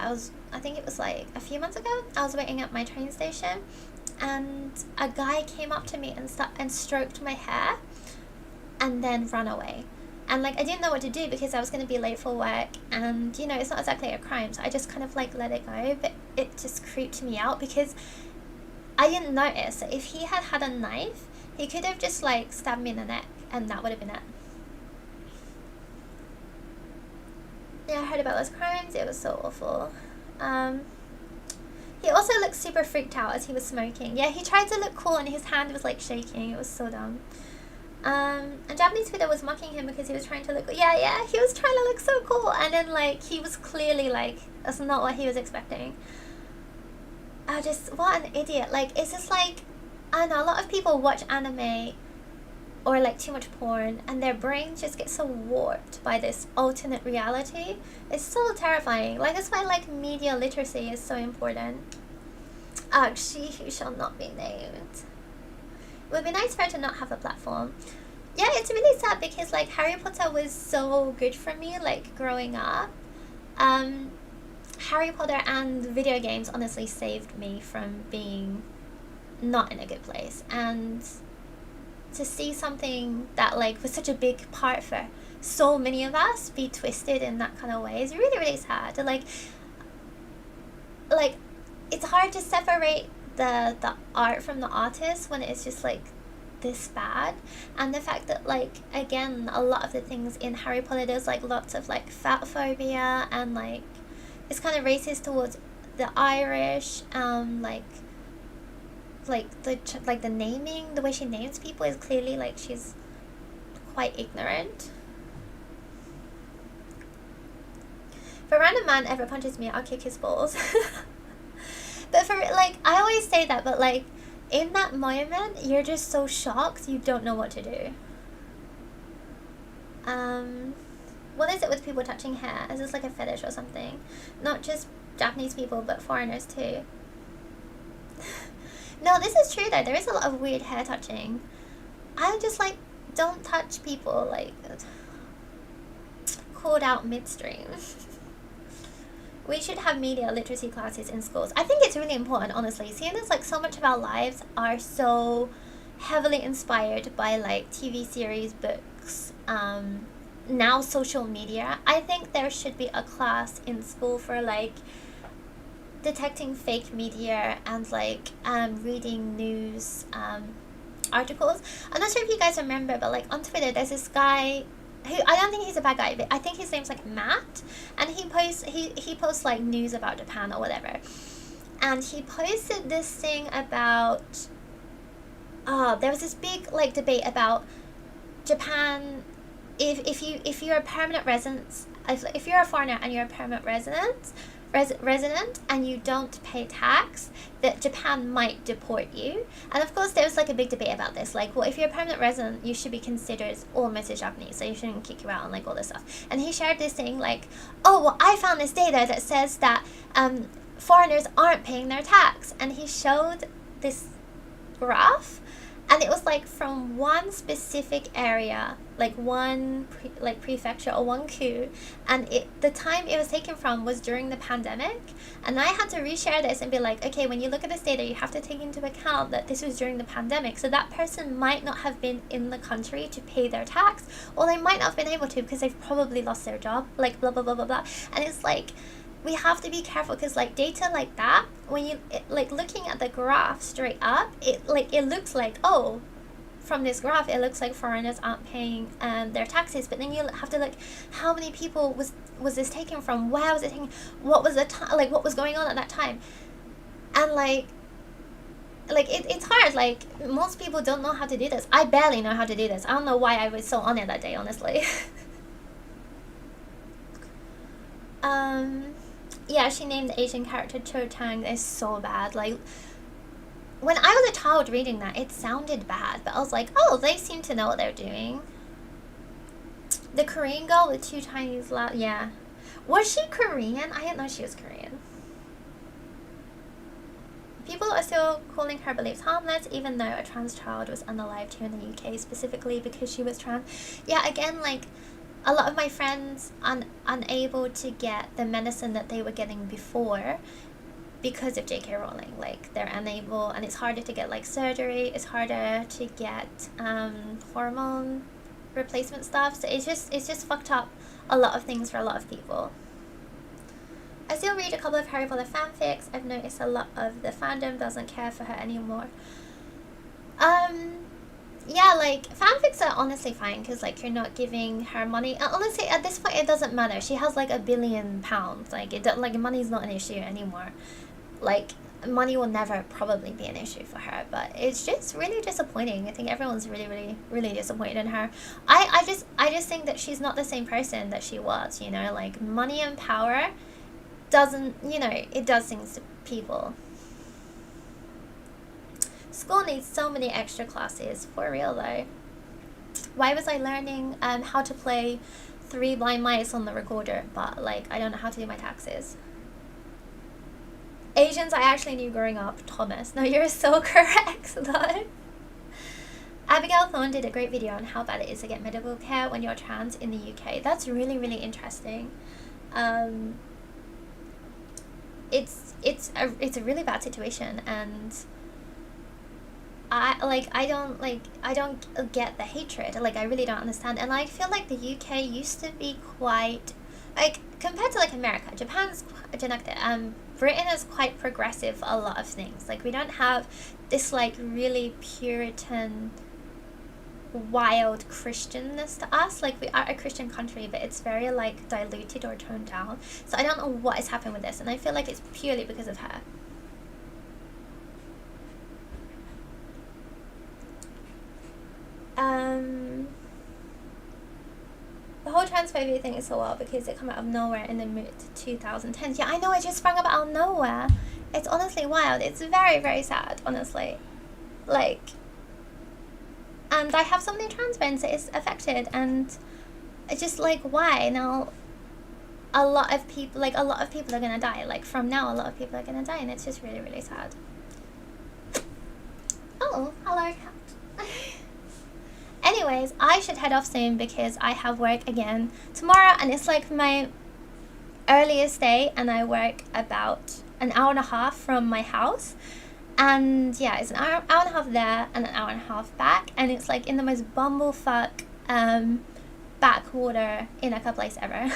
I think it was like a few months ago, I was waiting at my train station and a guy came up to me and stroked my hair and then ran away. And like, I didn't know what to do because I was going to be late for work, and you know, it's not exactly a crime, so I just kind of like let it go. But it just creeped me out because I didn't notice that if he had had a knife, he could have just like stabbed me in the neck and that would have been it. Yeah, I heard about those crimes. It was so awful. He also looked super freaked out as he was smoking. Yeah, he tried to look cool and his hand was like shaking. It was so dumb. And Japanese Twitter was mocking him because he was trying to look, yeah, he was trying to look so cool, and then like he was clearly like, that's not what he was expecting. What an idiot. Like, it's just like, I don't know, a lot of people watch anime or like too much porn and their brains just get so warped by this alternate reality. It's so terrifying. Like, that's why like media literacy is so important. She who shall not be named. It would be nice for her to not have a platform. Yeah, it's really sad because like Harry Potter was so good for me, like growing up. Harry Potter and video games honestly saved me from being not in a good place, and to see something that like was such a big part for so many of us be twisted in that kind of way is really, really sad. Like it's hard to separate the art from the artist when it's just like this bad. And the fact that like, again, a lot of the things in Harry Potter, there's like lots of like fat phobia and like it's kind of racist towards the Irish. The naming, the way she names people is clearly like she's quite ignorant. If a random man ever punches me, I'll kick his balls. But for like, I always say that, but like in that moment you're just so shocked you don't know what to do. What is it with people touching hair? Is this like a fetish or something? Not just Japanese people but foreigners too. No, this is true though. There is a lot of weird hair touching. I just like, don't touch people, like called out midstream. We should have media literacy classes in schools. I think it's really important, honestly, seeing as like so much of our lives are so heavily inspired by like TV series, books, now social media, I think there should be a class in school for like detecting fake media and like reading news articles. I'm not sure if you guys remember, but like on Twitter there's this guy who, I don't think he's a bad guy, but I think his name's like Matt, and he posts like news about Japan or whatever. And he posted this thing about there was this big like debate about Japan. If you're a permanent resident, if you're a foreigner and you're a permanent resident and you don't pay tax, that Japan might deport you. And of course there was like a big debate about this, like, well, if you're a permanent resident you should be considered almost a Japanese, so you shouldn't kick you out and like all this stuff. And he shared this thing like, oh well, I found this data that says that foreigners aren't paying their tax, and he showed this graph, and it was like from one specific area, like one prefecture or one ku, and the time it was taken from was during the pandemic. And I had to reshare this and be like, okay, when you look at this data, you have to take into account that this was during the pandemic, so that person might not have been in the country to pay their tax, or they might not have been able to because they've probably lost their job, like blah blah blah blah blah. And it's like, we have to be careful, because like data like that, when you like looking at the graph straight up, it looks like, oh, from this graph it looks like foreigners aren't paying their taxes, but then you have to look, how many people was this taken from, where was it taken, what was the time, like what was going on at that time. And like it's hard, like most people don't know how to do this. I barely know how to do this. I don't know why I was so on it that day, honestly. Yeah, she named the Asian character Cho Tang. It's so bad. Like, when I was a child reading that, it sounded bad, but I was like, oh, they seem to know what they're doing. The Korean girl with two Chinese yeah. Was she Korean? I didn't know she was Korean. People are still calling her beliefs harmless, even though a trans child was unalived here in the UK, specifically because she was trans. Yeah, again, like, a lot of my friends unable to get the medicine that they were getting before because of J.K. Rowling. Like, they're unable, and it's harder to get like surgery, it's harder to get hormone replacement stuff, so it's just fucked up a lot of things for a lot of people. I still read a couple of Harry Potter fanfics. I've noticed a lot of the fandom doesn't care for her anymore. Yeah, like, fanfics are honestly fine, because, like, you're not giving her money. Honestly, at this point, it doesn't matter. She has, like, £1 billion. Like, money's not an issue anymore. Like, money will never probably be an issue for her, but it's just really disappointing. I think everyone's really, really, really disappointed in her. I just think that she's not the same person that she was, you know? Like, money and power doesn't, you know, it does things to people. School needs so many extra classes, for real though. Why was I learning how to play 3 Blind Mice on the recorder, but like I don't know how to do my taxes? Asians I actually knew growing up. Thomas. No, you're so correct though. Abigail Thorne did a great video on how bad it is to get medical care when you're trans in the UK. That's really, really interesting. It's a really bad situation, and I don't get the hatred. Like, I really don't understand. And I feel like the UK used to be quite, like, compared to like America, Japan's Britain is quite progressive for a lot of things. Like, we don't have this like really Puritan wild Christianness to us. Like, we are a Christian country, but it's very like diluted or toned down. So I don't know what is happening with this, and I feel like it's purely because of her. The whole transphobia thing is so wild because it came out of nowhere in the mid-2010s. Yeah, I know, it just sprung up out of nowhere. It's honestly wild. It's very, very sad, honestly. Like, and I have so many trans friends that is affected, and it's just like, why? Now, a lot of people are gonna die. Like, from now, a lot of people are gonna die, and it's just really, really sad. Oh, hello. Anyways, I should head off soon because I have work again tomorrow, and it's like my earliest day, and I work about an hour and a half from my house. And yeah, it's an hour and a half there and an hour and a half back, and it's like in the most bumblefuck backwater in a place ever.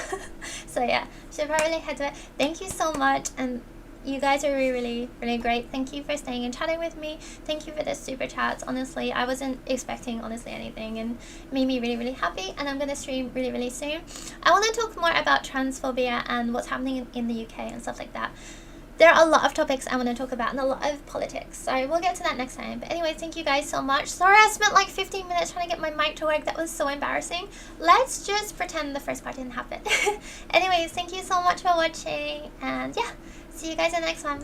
So yeah, should probably head to it. Thank you so much, and you guys are really great. Thank you for staying and chatting with me. Thank you for the super chats. Honestly, I wasn't expecting anything, and it made me really happy. And I'm gonna stream really soon. I want to talk more about transphobia and what's happening in the UK and stuff like that. There are a lot of topics I want to talk about and a lot of politics, so we'll get to that next time. But anyways, thank you guys so much. Sorry I spent like 15 minutes trying to get my mic to work. That was so embarrassing. Let's just pretend the first part didn't happen. Anyways, thank you so much for watching, and yeah, see you guys in the next one.